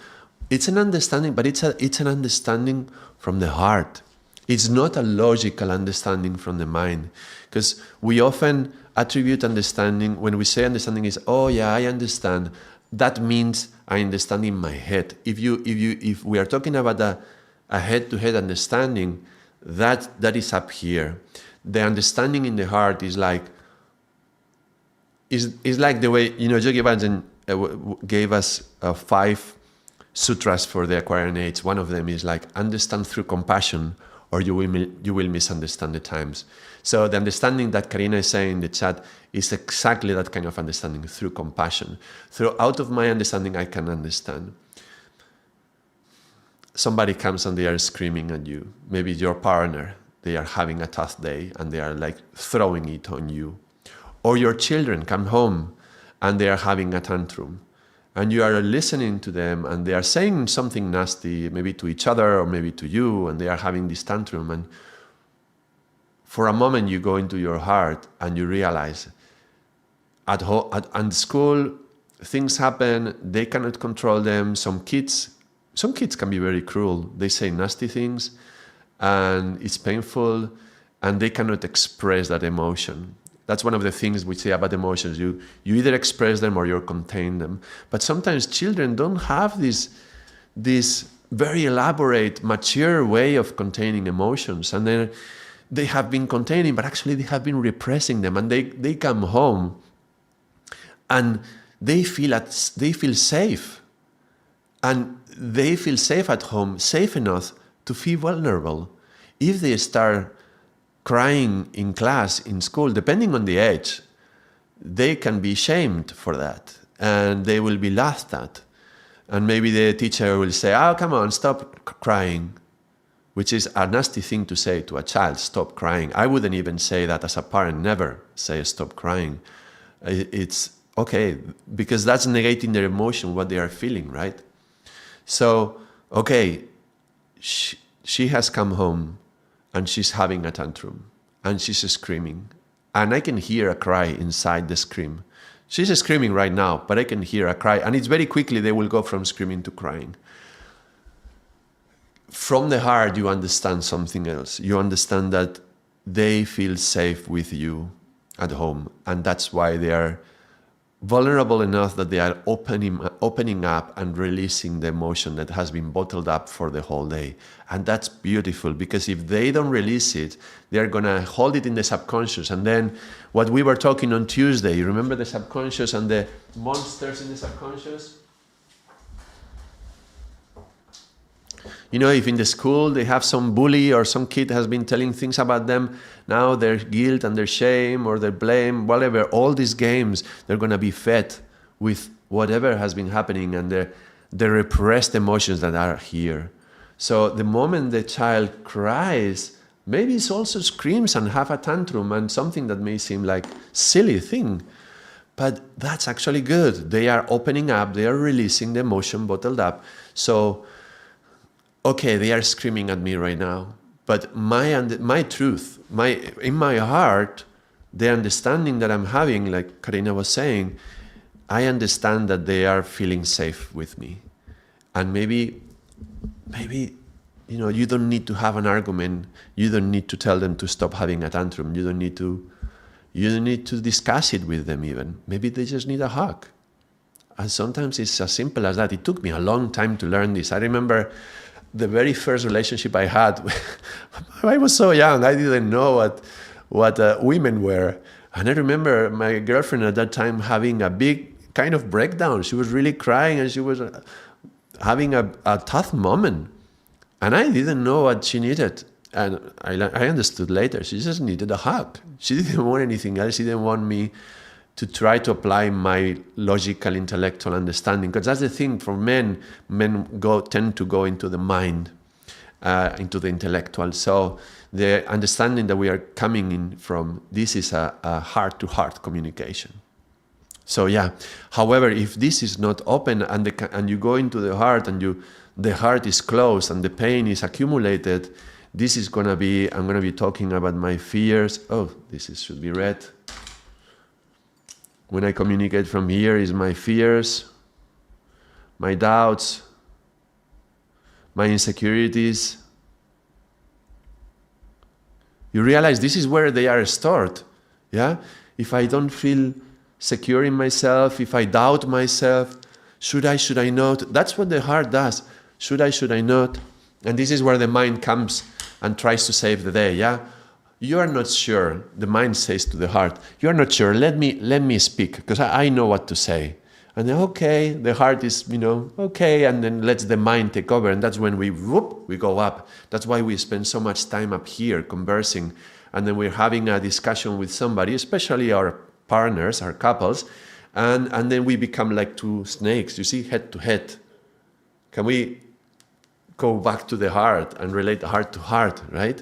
it's an understanding, but it's an understanding from the heart. It's not a logical understanding from the mind. Because we often attribute understanding, when we say understanding is, oh yeah, I understand, that means I understand in my head. If we are talking about a head-to-head understanding, that is up here. The understanding in the heart is like the way, Yogi gave us 5 sutras for the Aquarian age. One of them is like, understand through compassion, or you will misunderstand the times. So the understanding that Karina is saying in the chat is exactly that kind of understanding, through compassion. Out of my understanding, I can understand. Somebody comes and they are screaming at you. Maybe your partner, they are having a tough day and they are like throwing it on you. Or your children come home and they are having a tantrum. And you are listening to them and they are saying something nasty, maybe to each other or maybe to you, and they are having this tantrum. And for a moment you go into your heart and you realize at school, things happen, they cannot control them. Some kids can be very cruel. They say nasty things and it's painful and they cannot express that emotion. That's one of the things we say about emotions. You either express them or you contain them. But sometimes children don't have this very elaborate, mature way of containing emotions. And then they have been containing, but actually they have been repressing them. And they come home and they feel safe. And they feel safe at home, safe enough to feel vulnerable. If they start crying in class, in school, depending on the age, they can be shamed for that and they will be laughed at. And maybe the teacher will say, oh, come on, stop crying, which is a nasty thing to say to a child, stop crying. I wouldn't even say that as a parent, never say stop crying. It's okay, because that's negating their emotion, what they are feeling, right? So, okay, she has come home and she's having a tantrum and she's screaming. And I can hear a cry inside the scream. She's screaming right now, but I can hear a cry. And it's very quickly they will go from screaming to crying. From the heart, you understand something else. You understand that they feel safe with you at home. And that's why they are vulnerable enough that they are opening up and releasing the emotion that has been bottled up for the whole day. And that's beautiful, because if they don't release it, they're going to hold it in the subconscious. And then what we were talking on Tuesday, you remember the subconscious and the monsters in the subconscious? If in the school they have some bully or some kid has been telling things about them, now their guilt and their shame or their blame, whatever, all these games, they're going to be fed with whatever has been happening and the repressed emotions that are here. So the moment the child cries, maybe it also screams and have a tantrum and something that may seem like silly thing, but that's actually good. They are opening up, they are releasing the emotion bottled up. So okay, they are screaming at me right now, but my truth, in my heart, the understanding that I'm having, like Karina was saying, I understand that they are feeling safe with me. And maybe, you don't need to have an argument. You don't need to tell them to stop having a tantrum. You don't need to discuss it with them even. Maybe they just need a hug. And sometimes it's as simple as that. It took me a long time to learn this. I remember the very first relationship I had, I was so young, I didn't know what women were. And I remember my girlfriend at that time having a big kind of breakdown. She was really crying and she was having a tough moment. And I didn't know what she needed. And I understood later, she just needed a hug. She didn't want anything else. She didn't want me to try to apply my logical, intellectual understanding. Because that's the thing for men tend to go into the mind. into the intellectual. So the understanding that we are coming in from, this is a heart-to-heart communication. So yeah, however, if this is not open and you go into the heart and the heart is closed and the pain is accumulated, this is gonna be, I'm gonna be talking about my fears. Oh, should be red. When I communicate from here is my fears, my doubts, my insecurities. You realize this is where they are stored. Yeah? If I don't feel secure in myself, if I doubt myself, should I not? That's what the heart does. Should I not? And this is where the mind comes and tries to save the day. Yeah? You are not sure. The mind says to the heart, you are not sure. Let me speak, because I know what to say. And then, okay, the heart is, okay, and then lets the mind take over. And that's when we go up. That's why we spend so much time up here conversing. And then we're having a discussion with somebody, especially our partners, our couples. And then we become like two snakes, you see, head to head. Can we go back to the heart and relate heart to heart, right?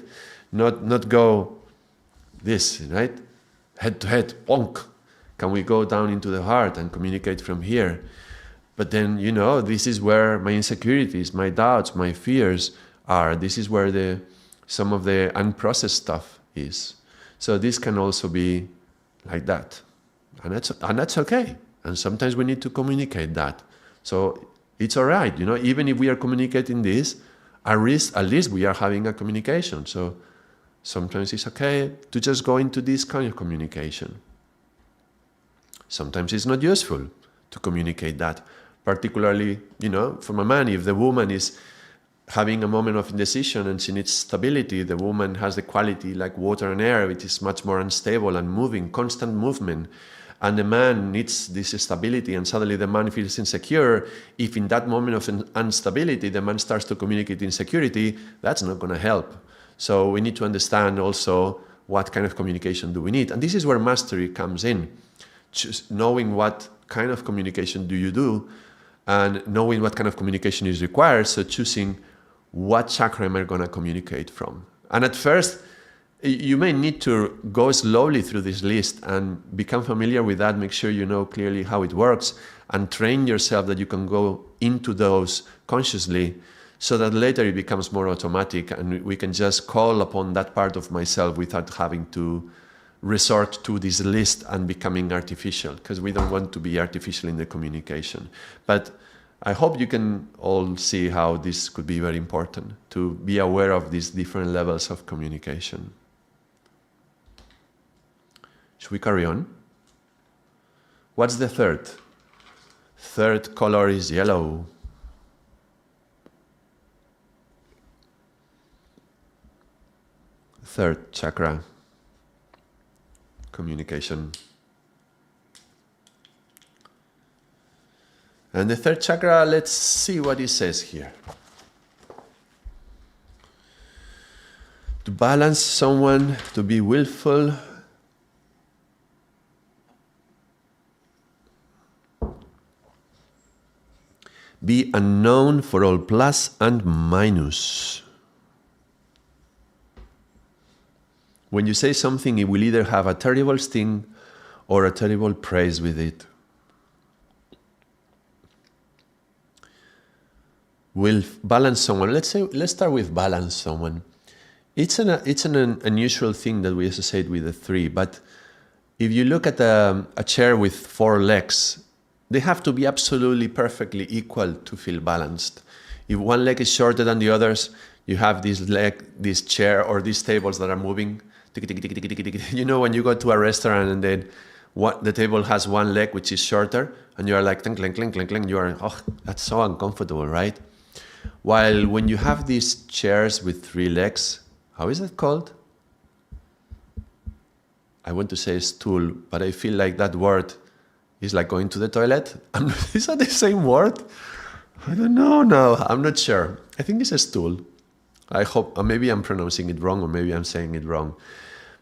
Not go this, right? Head to head, bonk. Can we go down into the heart and communicate from here? But then, this is where my insecurities, my doubts, my fears are. This is where some of the unprocessed stuff is. So this can also be like that. And that's okay. And sometimes we need to communicate that. So it's all right, even if we are communicating this, at least we are having a communication. So sometimes it's okay to just go into this kind of communication. Sometimes it's not useful to communicate that, particularly, from a man. If the woman is having a moment of indecision and she needs stability, the woman has the quality like water and air, which is much more unstable and moving, constant movement. And the man needs this stability, and suddenly the man feels insecure. If in that moment of instability, the man starts to communicate insecurity, that's not going to help. So we need to understand also what kind of communication do we need. And this is where mastery comes in. Just knowing what kind of communication do you do and knowing what kind of communication is required. So choosing what chakra am I going to communicate from. And at first, you may need to go slowly through this list and become familiar with that. Make sure you know clearly how it works and train yourself that you can go into those consciously, so that later it becomes more automatic and we can just call upon that part of myself without having to resort to this list and becoming artificial, because we don't want to be artificial in the communication. But I hope you can all see how this could be very important, to be aware of these different levels of communication. Should we carry on? What's the third? Third color is yellow. Third chakra. Communication. And the third chakra, let's see what it says here. To balance someone, to be willful, be unknown for all plus and minus. When you say something, it will either have a terrible sting or a terrible praise with it. Will balance someone. Let's start with balance someone. It's an unusual thing that we associate with the three, but if you look at a chair with 4 legs, they have to be absolutely perfectly equal to feel balanced. If one leg is shorter than the others, you have this chair or these tables that are moving. When you go to a restaurant and then the table has one leg which is shorter, and you are like clink, clink, clink, clink, clink, you are, that's so uncomfortable, right? While when you have these chairs with 3 legs, how is it called? I want to say stool, but I feel like that word is like going to the toilet. Is that the same word? I don't know now. I'm not sure. I think it's a stool. I hope, maybe I'm pronouncing it wrong, or maybe I'm saying it wrong.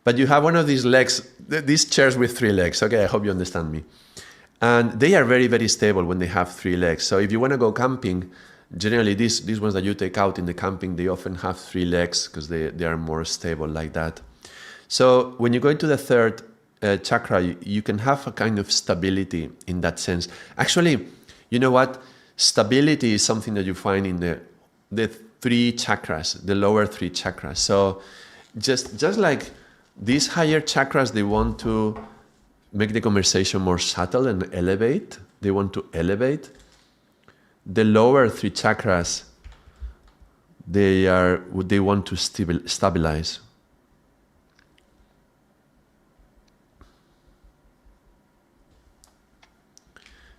But you have one of these legs, these chairs with 3 legs. Okay, I hope you understand me. And they are very, very stable when they have 3 legs. So if you want to go camping, Generally, these ones that you take out in the camping, they often have 3 legs because they are more stable like that. So when you go into the third chakra, you can have a kind of stability in that sense. Actually, you know what? Stability is something that you find in the 3 chakras, the lower 3 chakras. So just like these higher chakras, they want to make the conversation more subtle and elevate. They want to elevate. The lower 3 chakras, they want to stabilize.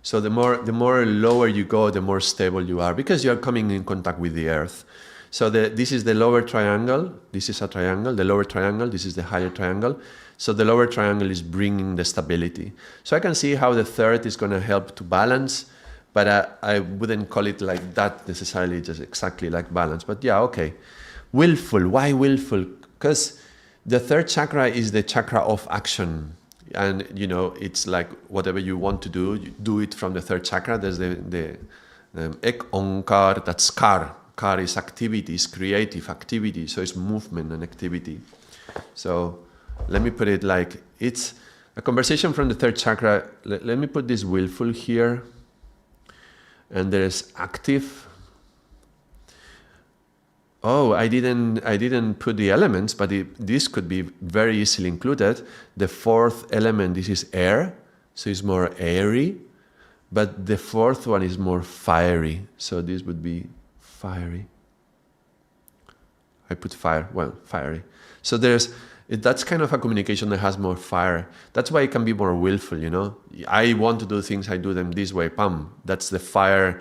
So the more lower you go, the more stable you are, because you are coming in contact with the earth. So this is the lower triangle. This is a triangle. The lower triangle. This is the higher triangle. So the lower triangle is bringing the stability. So I can see how the third is going to help to balance, but I wouldn't call it like that necessarily, just exactly like balance. But yeah, okay. Willful. Why willful? Because the third chakra is the chakra of action. And, it's like whatever you want to do, you do it from the third chakra. There's the ek onkar, that's kar. Kar is activity, is creative activity. So it's movement and activity. So let me put it like, it's a conversation from the third chakra. Let me put this willful here. And there's active. Oh, I didn't put the elements, but this could be very easily included. The fourth element, this is air, so it's more airy, but the fourth one is more fiery, so this would be fiery. I put fire, well, fiery. So that's kind of a communication that has more fire. That's why it can be more willful, I want to do things, I do them this way, pam. That's the fire.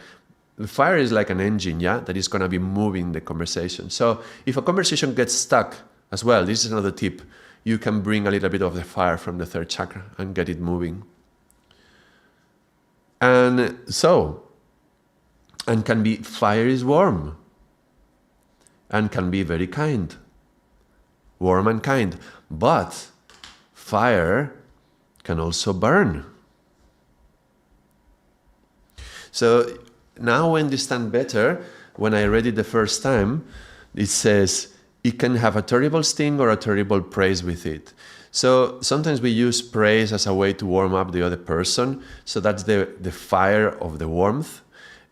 The fire is like an engine, that is going to be moving the conversation. So if a conversation gets stuck as well, this is another tip. You can bring a little bit of the fire from the third chakra and get it moving. And can be, fire is warm and can be very kind. Warm and kind. But fire can also burn. So now I understand better. When I read it the first time, it says it can have a terrible sting or a terrible praise with it. So sometimes we use praise as a way to warm up the other person. So that's the fire of the warmth.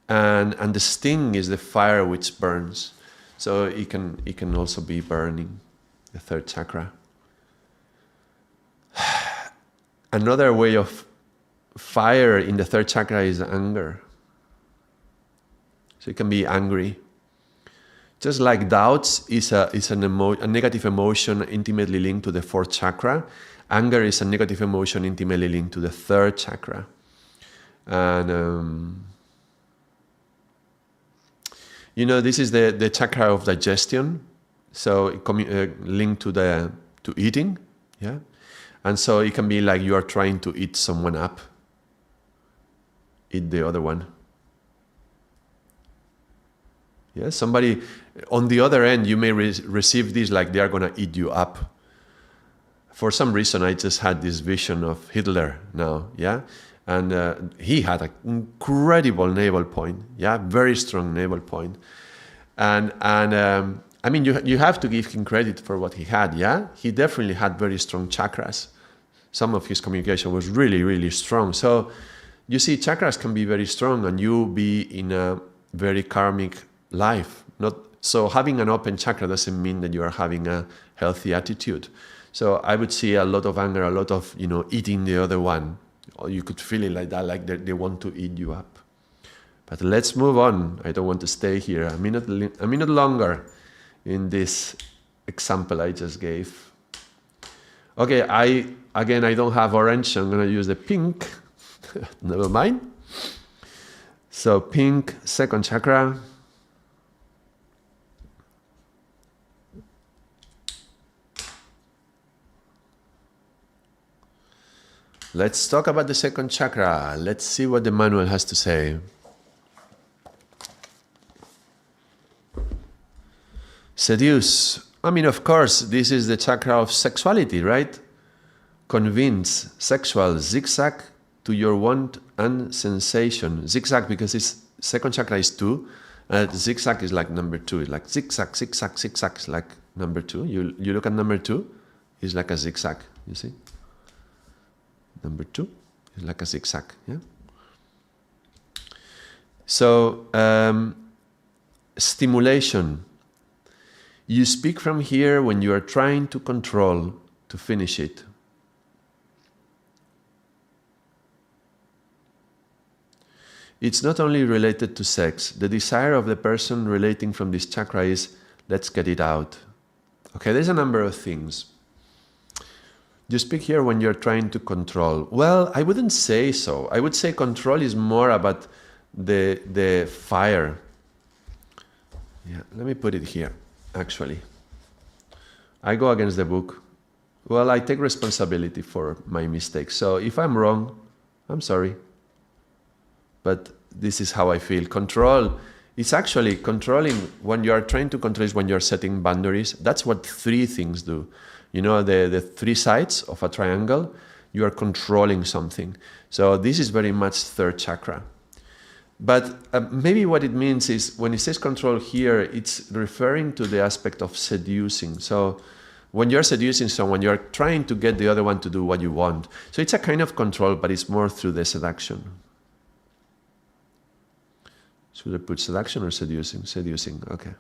And the sting is the fire which burns. So it can also be burning, the third chakra. Another way of fire in the third chakra is anger. So it can be angry. Just like doubts is a negative emotion intimately linked to the fourth chakra, anger is a negative emotion intimately linked to the third chakra. And this is the chakra of digestion. So it linked to eating, And so it can be like you are trying to eat someone up, eat the other one. Yeah, somebody on the other end, you may receive this like they are going to eat you up. For some reason, I just had this vision of Hitler now, and he had an incredible naval point, very strong naval point, and I mean you have to give him credit for what he had, he definitely had very strong chakras. Some of his communication was really, really strong. So you see, chakras can be very strong, and you be in a very karmic life. So having an open chakra doesn't mean that you are having a healthy attitude. So I would see a lot of anger, a lot of eating the other one. Or you could feel it like that, like they want to eat you up. But let's move on. I don't want to stay here a minute longer in this example I just gave. Okay, I don't have orange, so I'm going to use the pink. Never mind. So pink, second chakra. Let's talk about the second chakra. Let's see what the manual has to say. Seduce. I mean, of course, this is the chakra of sexuality, right? Convince, sexual, zigzag to your want and sensation. Zigzag because its second chakra is 2, Zigzag is like number 2. It's like zigzag, zigzag, zigzag is like number 2. You look at number 2, it's like a zigzag, you see? Number 2 is like a zigzag, yeah? So, stimulation. You speak from here when you are trying to control, to finish it. It's not only related to sex. The desire of the person relating from this chakra is, let's get it out. Okay, there's a number of things. You speak here when you're trying to control. Well, I wouldn't say so. I would say control is more about the fire. Yeah, let me put it here, actually. I go against the book. Well, I take responsibility for my mistakes. So if I'm wrong, I'm sorry. But this is how I feel. Control, it's actually controlling. When you are trying to control is when you're setting boundaries. That's what 3 things do. You know, the 3 sides of a triangle, you are controlling something. So this is very much 3rd chakra. But maybe what it means is when it says control here, it's referring to the aspect of seducing. So when you're seducing someone, you're trying to get the other one to do what you want. So it's a kind of control, but it's more through the seduction. Should I put seduction or seducing? Seducing, okay.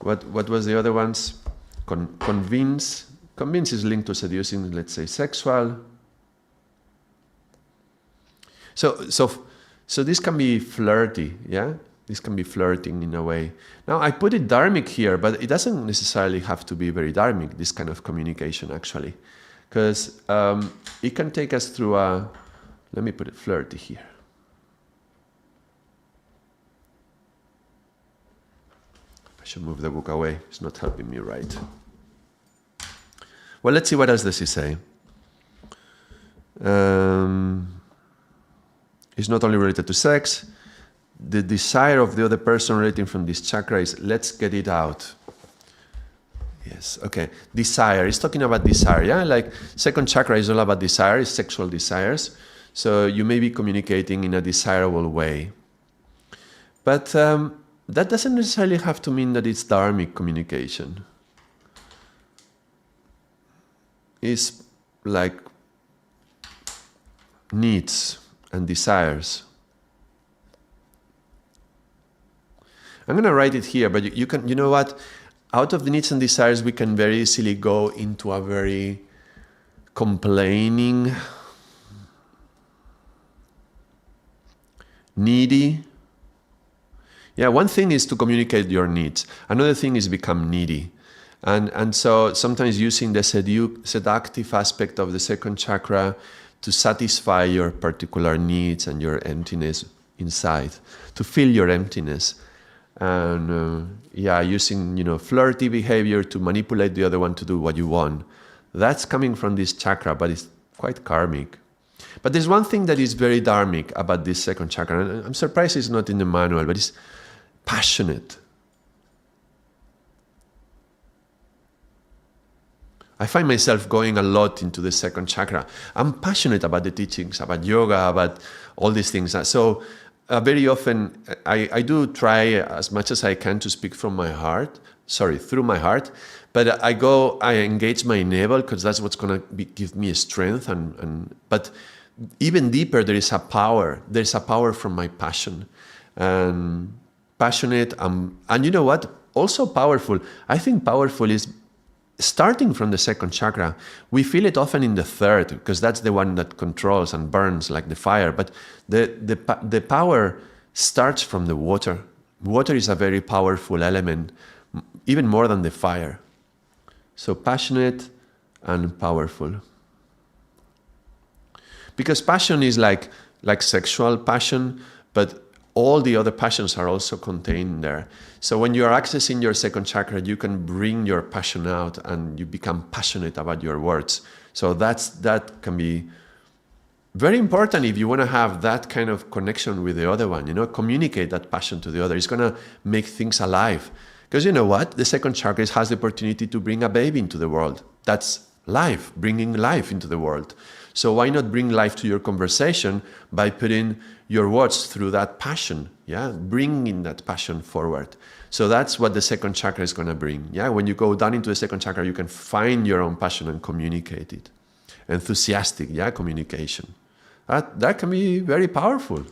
What was the other ones? Convince. Convince is linked to seducing, let's say sexual. So this can be flirty, yeah? This can be flirting in a way. Now I put it dharmic here, but it doesn't necessarily have to be very dharmic, this kind of communication actually. Because it can take us through a, let me put it flirty here. I should move the book away, it's not helping me write. Well, let's see what else does he say. It's not only related to sex. The desire of the other person relating from this chakra is, let's get it out. Yes, okay. Desire, he's talking about desire, yeah? Like 2nd chakra is all about desire, it's sexual desires. So you may be communicating in a desirable way. But that doesn't necessarily have to mean that it's dharmic communication. It's like needs and desires. I'm going to write it here, but you can, you know what? Out of the needs and desires, we can very easily go into a very complaining, needy. Yeah, one thing is to communicate your needs. Another thing is become needy. And so sometimes using the seductive aspect of the 2nd chakra to satisfy your particular needs and your emptiness inside, to fill your emptiness. And using, flirty behavior to manipulate the other one to do what you want. That's coming from this chakra, but it's quite karmic. But there's one thing that is very dharmic about this 2nd chakra, and I'm surprised it's not in the manual, but it's passionate. I find myself going a lot into the 2nd chakra. I'm passionate about the teachings, about yoga, about all these things. So very often I do try as much as I can to speak from my heart, through my heart, but I engage my navel because that's what's going to give me strength. But even deeper, there is a power. There's a power from my passion. And passionate, and you know what? Also powerful. I think powerful is starting from the 2nd chakra. We feel it often in the 3rd because that's the one that controls and burns like the fire. But the power starts from the water. Water is a very powerful element, even more than the fire. So passionate and powerful. Because passion is like sexual passion, but all the other passions are also contained there. So when you are accessing your 2nd chakra, you can bring your passion out and you become passionate about your words. So that can be very important if you want to have that kind of connection with the other one, communicate that passion to the other. It's going to make things alive. Because you know what? The 2nd chakra has the opportunity to bring a baby into the world. That's life, bringing life into the world. So why not bring life to your conversation by putting your words through that passion, yeah, bringing that passion forward. So that's what the second chakra is going to bring. Yeah, when you go down into the second chakra, you can find your own passion and communicate it. Enthusiastic, yeah, communication. That can be very powerful.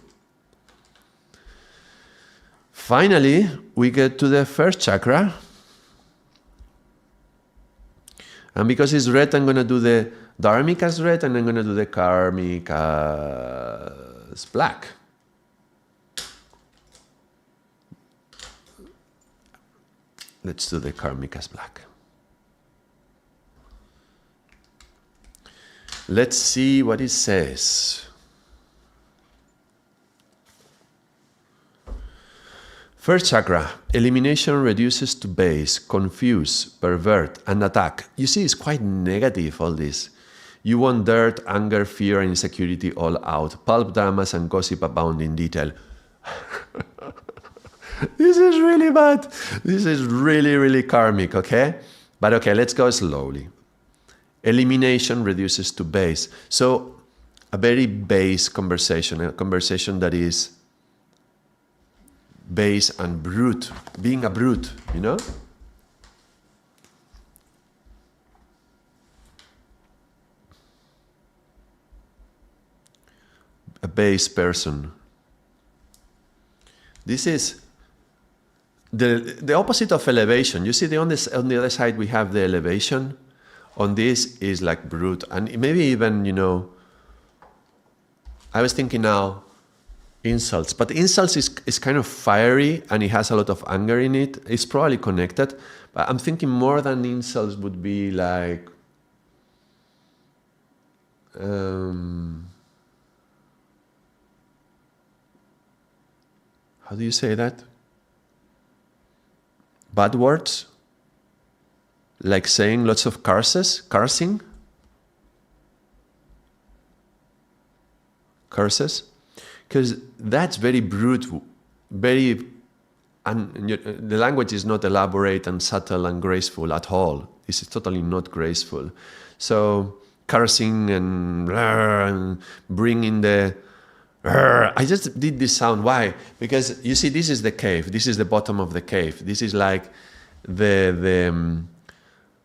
Finally, we get to the first chakra. And because it's red, I'm going to do the Dharmic as red, and I'm going to do the Karmic as black. Let's do the Karmic as black. Let's see what it says. First chakra, elimination reduces to base, confuse, pervert, and attack. You see, it's quite negative, all this. You want dirt, anger, fear, and insecurity all out. Pulp dramas and gossip abound in detail. This is really bad. This is really, really karmic, okay? But okay, let's go slowly. Elimination reduces to base. So, a very base conversation, a conversation that is base and brute, being a brute, you know? A base person. This is the opposite of elevation. You see, on the other side we have the elevation. On this is like brute, and maybe even, you know, I was thinking now, insults. But insults is kind of fiery, and it has a lot of anger in it. It's probably connected. But I'm thinking more than insults would be like... how do you say that? Bad words? Like saying lots of curses? Cursing? Curses? Because that's very brute, very, and the language is not elaborate and subtle and graceful at all. It's totally not graceful. So cursing and bringing the... I just did this sound. Why? Because you see, this is the cave. This is the bottom of the cave. This is like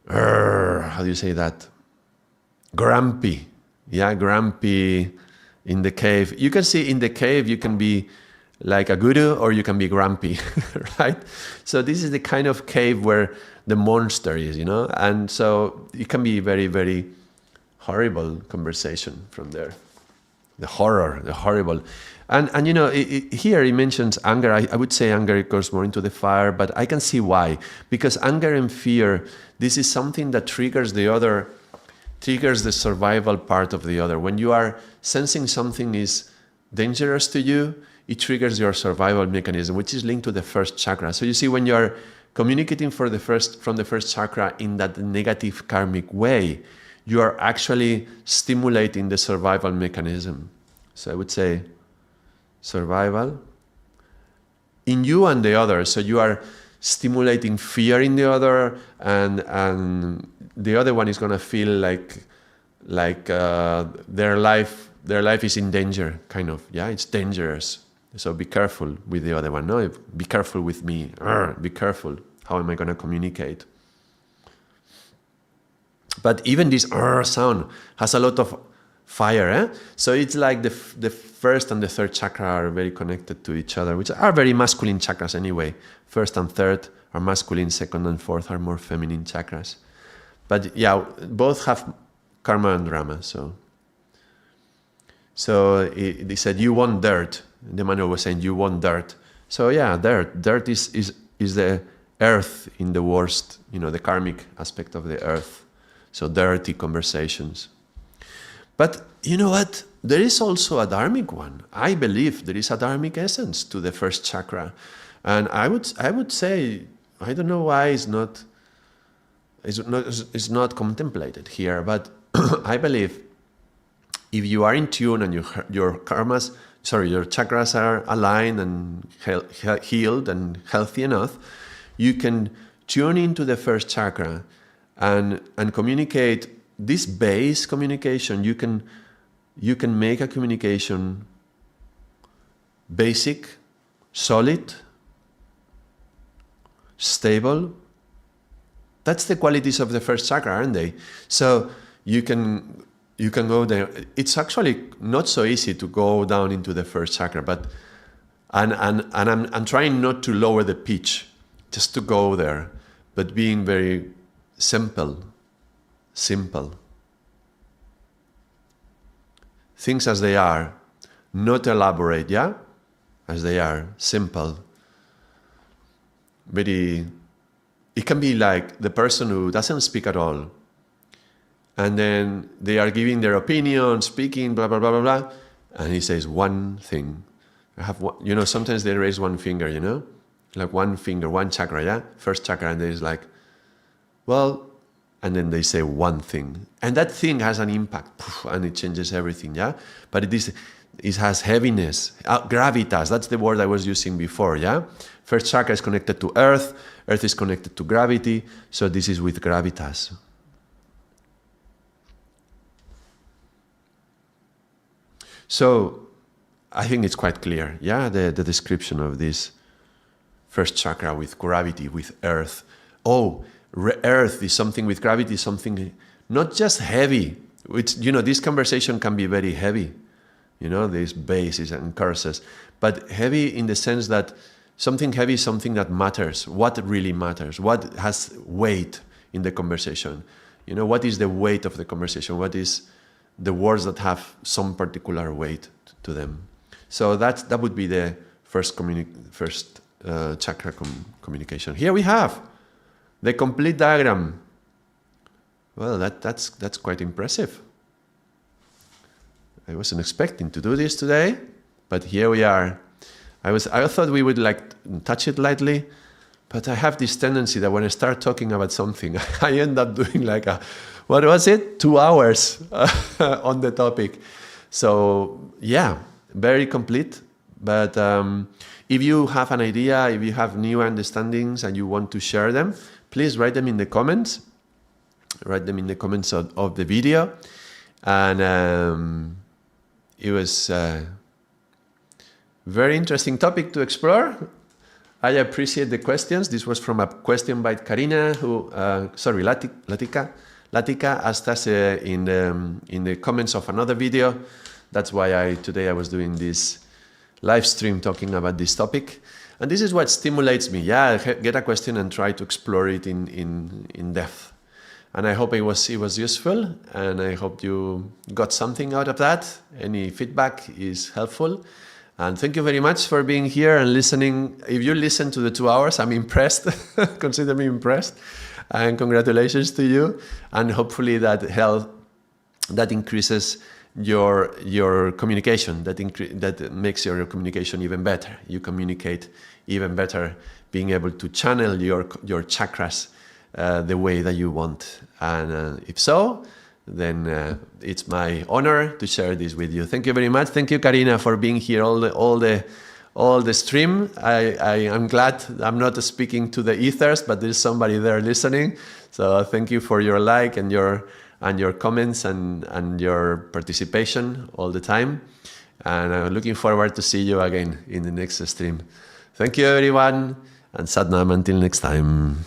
how do you say that? Grumpy. Yeah, grumpy. In the cave, you can see in the cave you can be like a guru or you can be grumpy, right? So this is the kind of cave where the monster is, you know, and so it can be very, very horrible conversation from there. The horror, the horrible. And you know, here he mentions anger. I would say anger goes more into the fire, but I can see why. Because anger and fear, this is something that triggers the survival part of the other. When you are sensing something is dangerous to you, it triggers your survival mechanism, which is linked to the first chakra. So you see, when you're communicating from the first chakra in that negative karmic way, you are actually stimulating the survival mechanism. So I would say survival in you and the other. So you are stimulating fear in the other, and the other one is going to feel like their life is in danger, kind of. Yeah, it's dangerous. So be careful with the other one. No, be careful with me. Be careful. How am I going to communicate? But even this sound has a lot of fire. So it's like the first and the third chakra are very connected to each other, which are very masculine chakras anyway. First and third are masculine, second and fourth are more feminine chakras. But yeah, both have karma and drama. So they said, you want dirt. The manual was saying, you want dirt. So yeah, dirt. Dirt is the earth in the worst, the karmic aspect of the earth. So dirty conversations. But you know what? There is also a dharmic one. I believe there is a dharmic essence to the first chakra. And I would say, I don't know why it's not contemplated here, but I believe if you are in tune and your chakras are aligned and healed and healthy enough, you can tune into the first chakra and communicate this base communication. You can make a communication basic, solid, stable. That's the qualities of the first chakra, aren't they? So you can go there. It's actually not so easy to go down into the first chakra, but and I'm trying not to lower the pitch, just to go there, but being very simple. Things as they are, not elaborate, yeah? As they are, simple. Very. It can be like the person who doesn't speak at all, and then they are giving their opinion, speaking, blah, blah, blah, blah, blah, and he says one thing. I have one, sometimes they raise one finger, like one finger, one chakra, yeah? First chakra, and there's like, well, and then they say one thing. And that thing has an impact, and it changes everything, yeah? But it has heaviness, gravitas, that's the word I was using before, yeah? First chakra is connected to earth is connected to gravity, so this is with gravitas. So, I think it's quite clear, yeah, the description of this first chakra with gravity, with earth. Oh, earth is something with gravity, something not just heavy, which, this conversation can be very heavy, these bases and curses, but heavy in the sense that something heavy is something that matters. What really matters? What has weight in the conversation? What is the weight of the conversation? What is the words that have some particular weight to them? So that would be the first chakra communication. Here we have the complete diagram. Well, that's quite impressive. I wasn't expecting to do this today, but here we are. I thought we would touch it lightly, but I have this tendency that when I start talking about something, I end up doing 2 hours on the topic. So yeah, very complete. But if you have an idea, if you have new understandings and you want to share them, please write them in the comments. Write them in the comments of the video. And it was very interesting topic to explore. I appreciate the questions. This was from a question by Karina, Latika asked us in the comments of another video. That's why today I was doing this live stream talking about this topic. And this is what stimulates me. Yeah, get a question and try to explore it in depth. And I hope it was useful, and I hope you got something out of that. Any feedback is helpful. And thank you very much for being here and listening. If you listen to the 2 hours, I'm impressed. Consider me impressed. And congratulations to you. And hopefully that increases your communication, that makes your communication even better. You communicate even better, being able to channel your chakras the way that you want. And if so, then it's my honor to share this with you. Thank you very much. Thank you, Karina, for being here all the stream. I am glad I'm not speaking to the ethers, but there's somebody there listening. So thank you for your like and your comments and your participation all the time. And I'm looking forward to see you again in the next stream. Thank you, everyone, and Satnam until next time.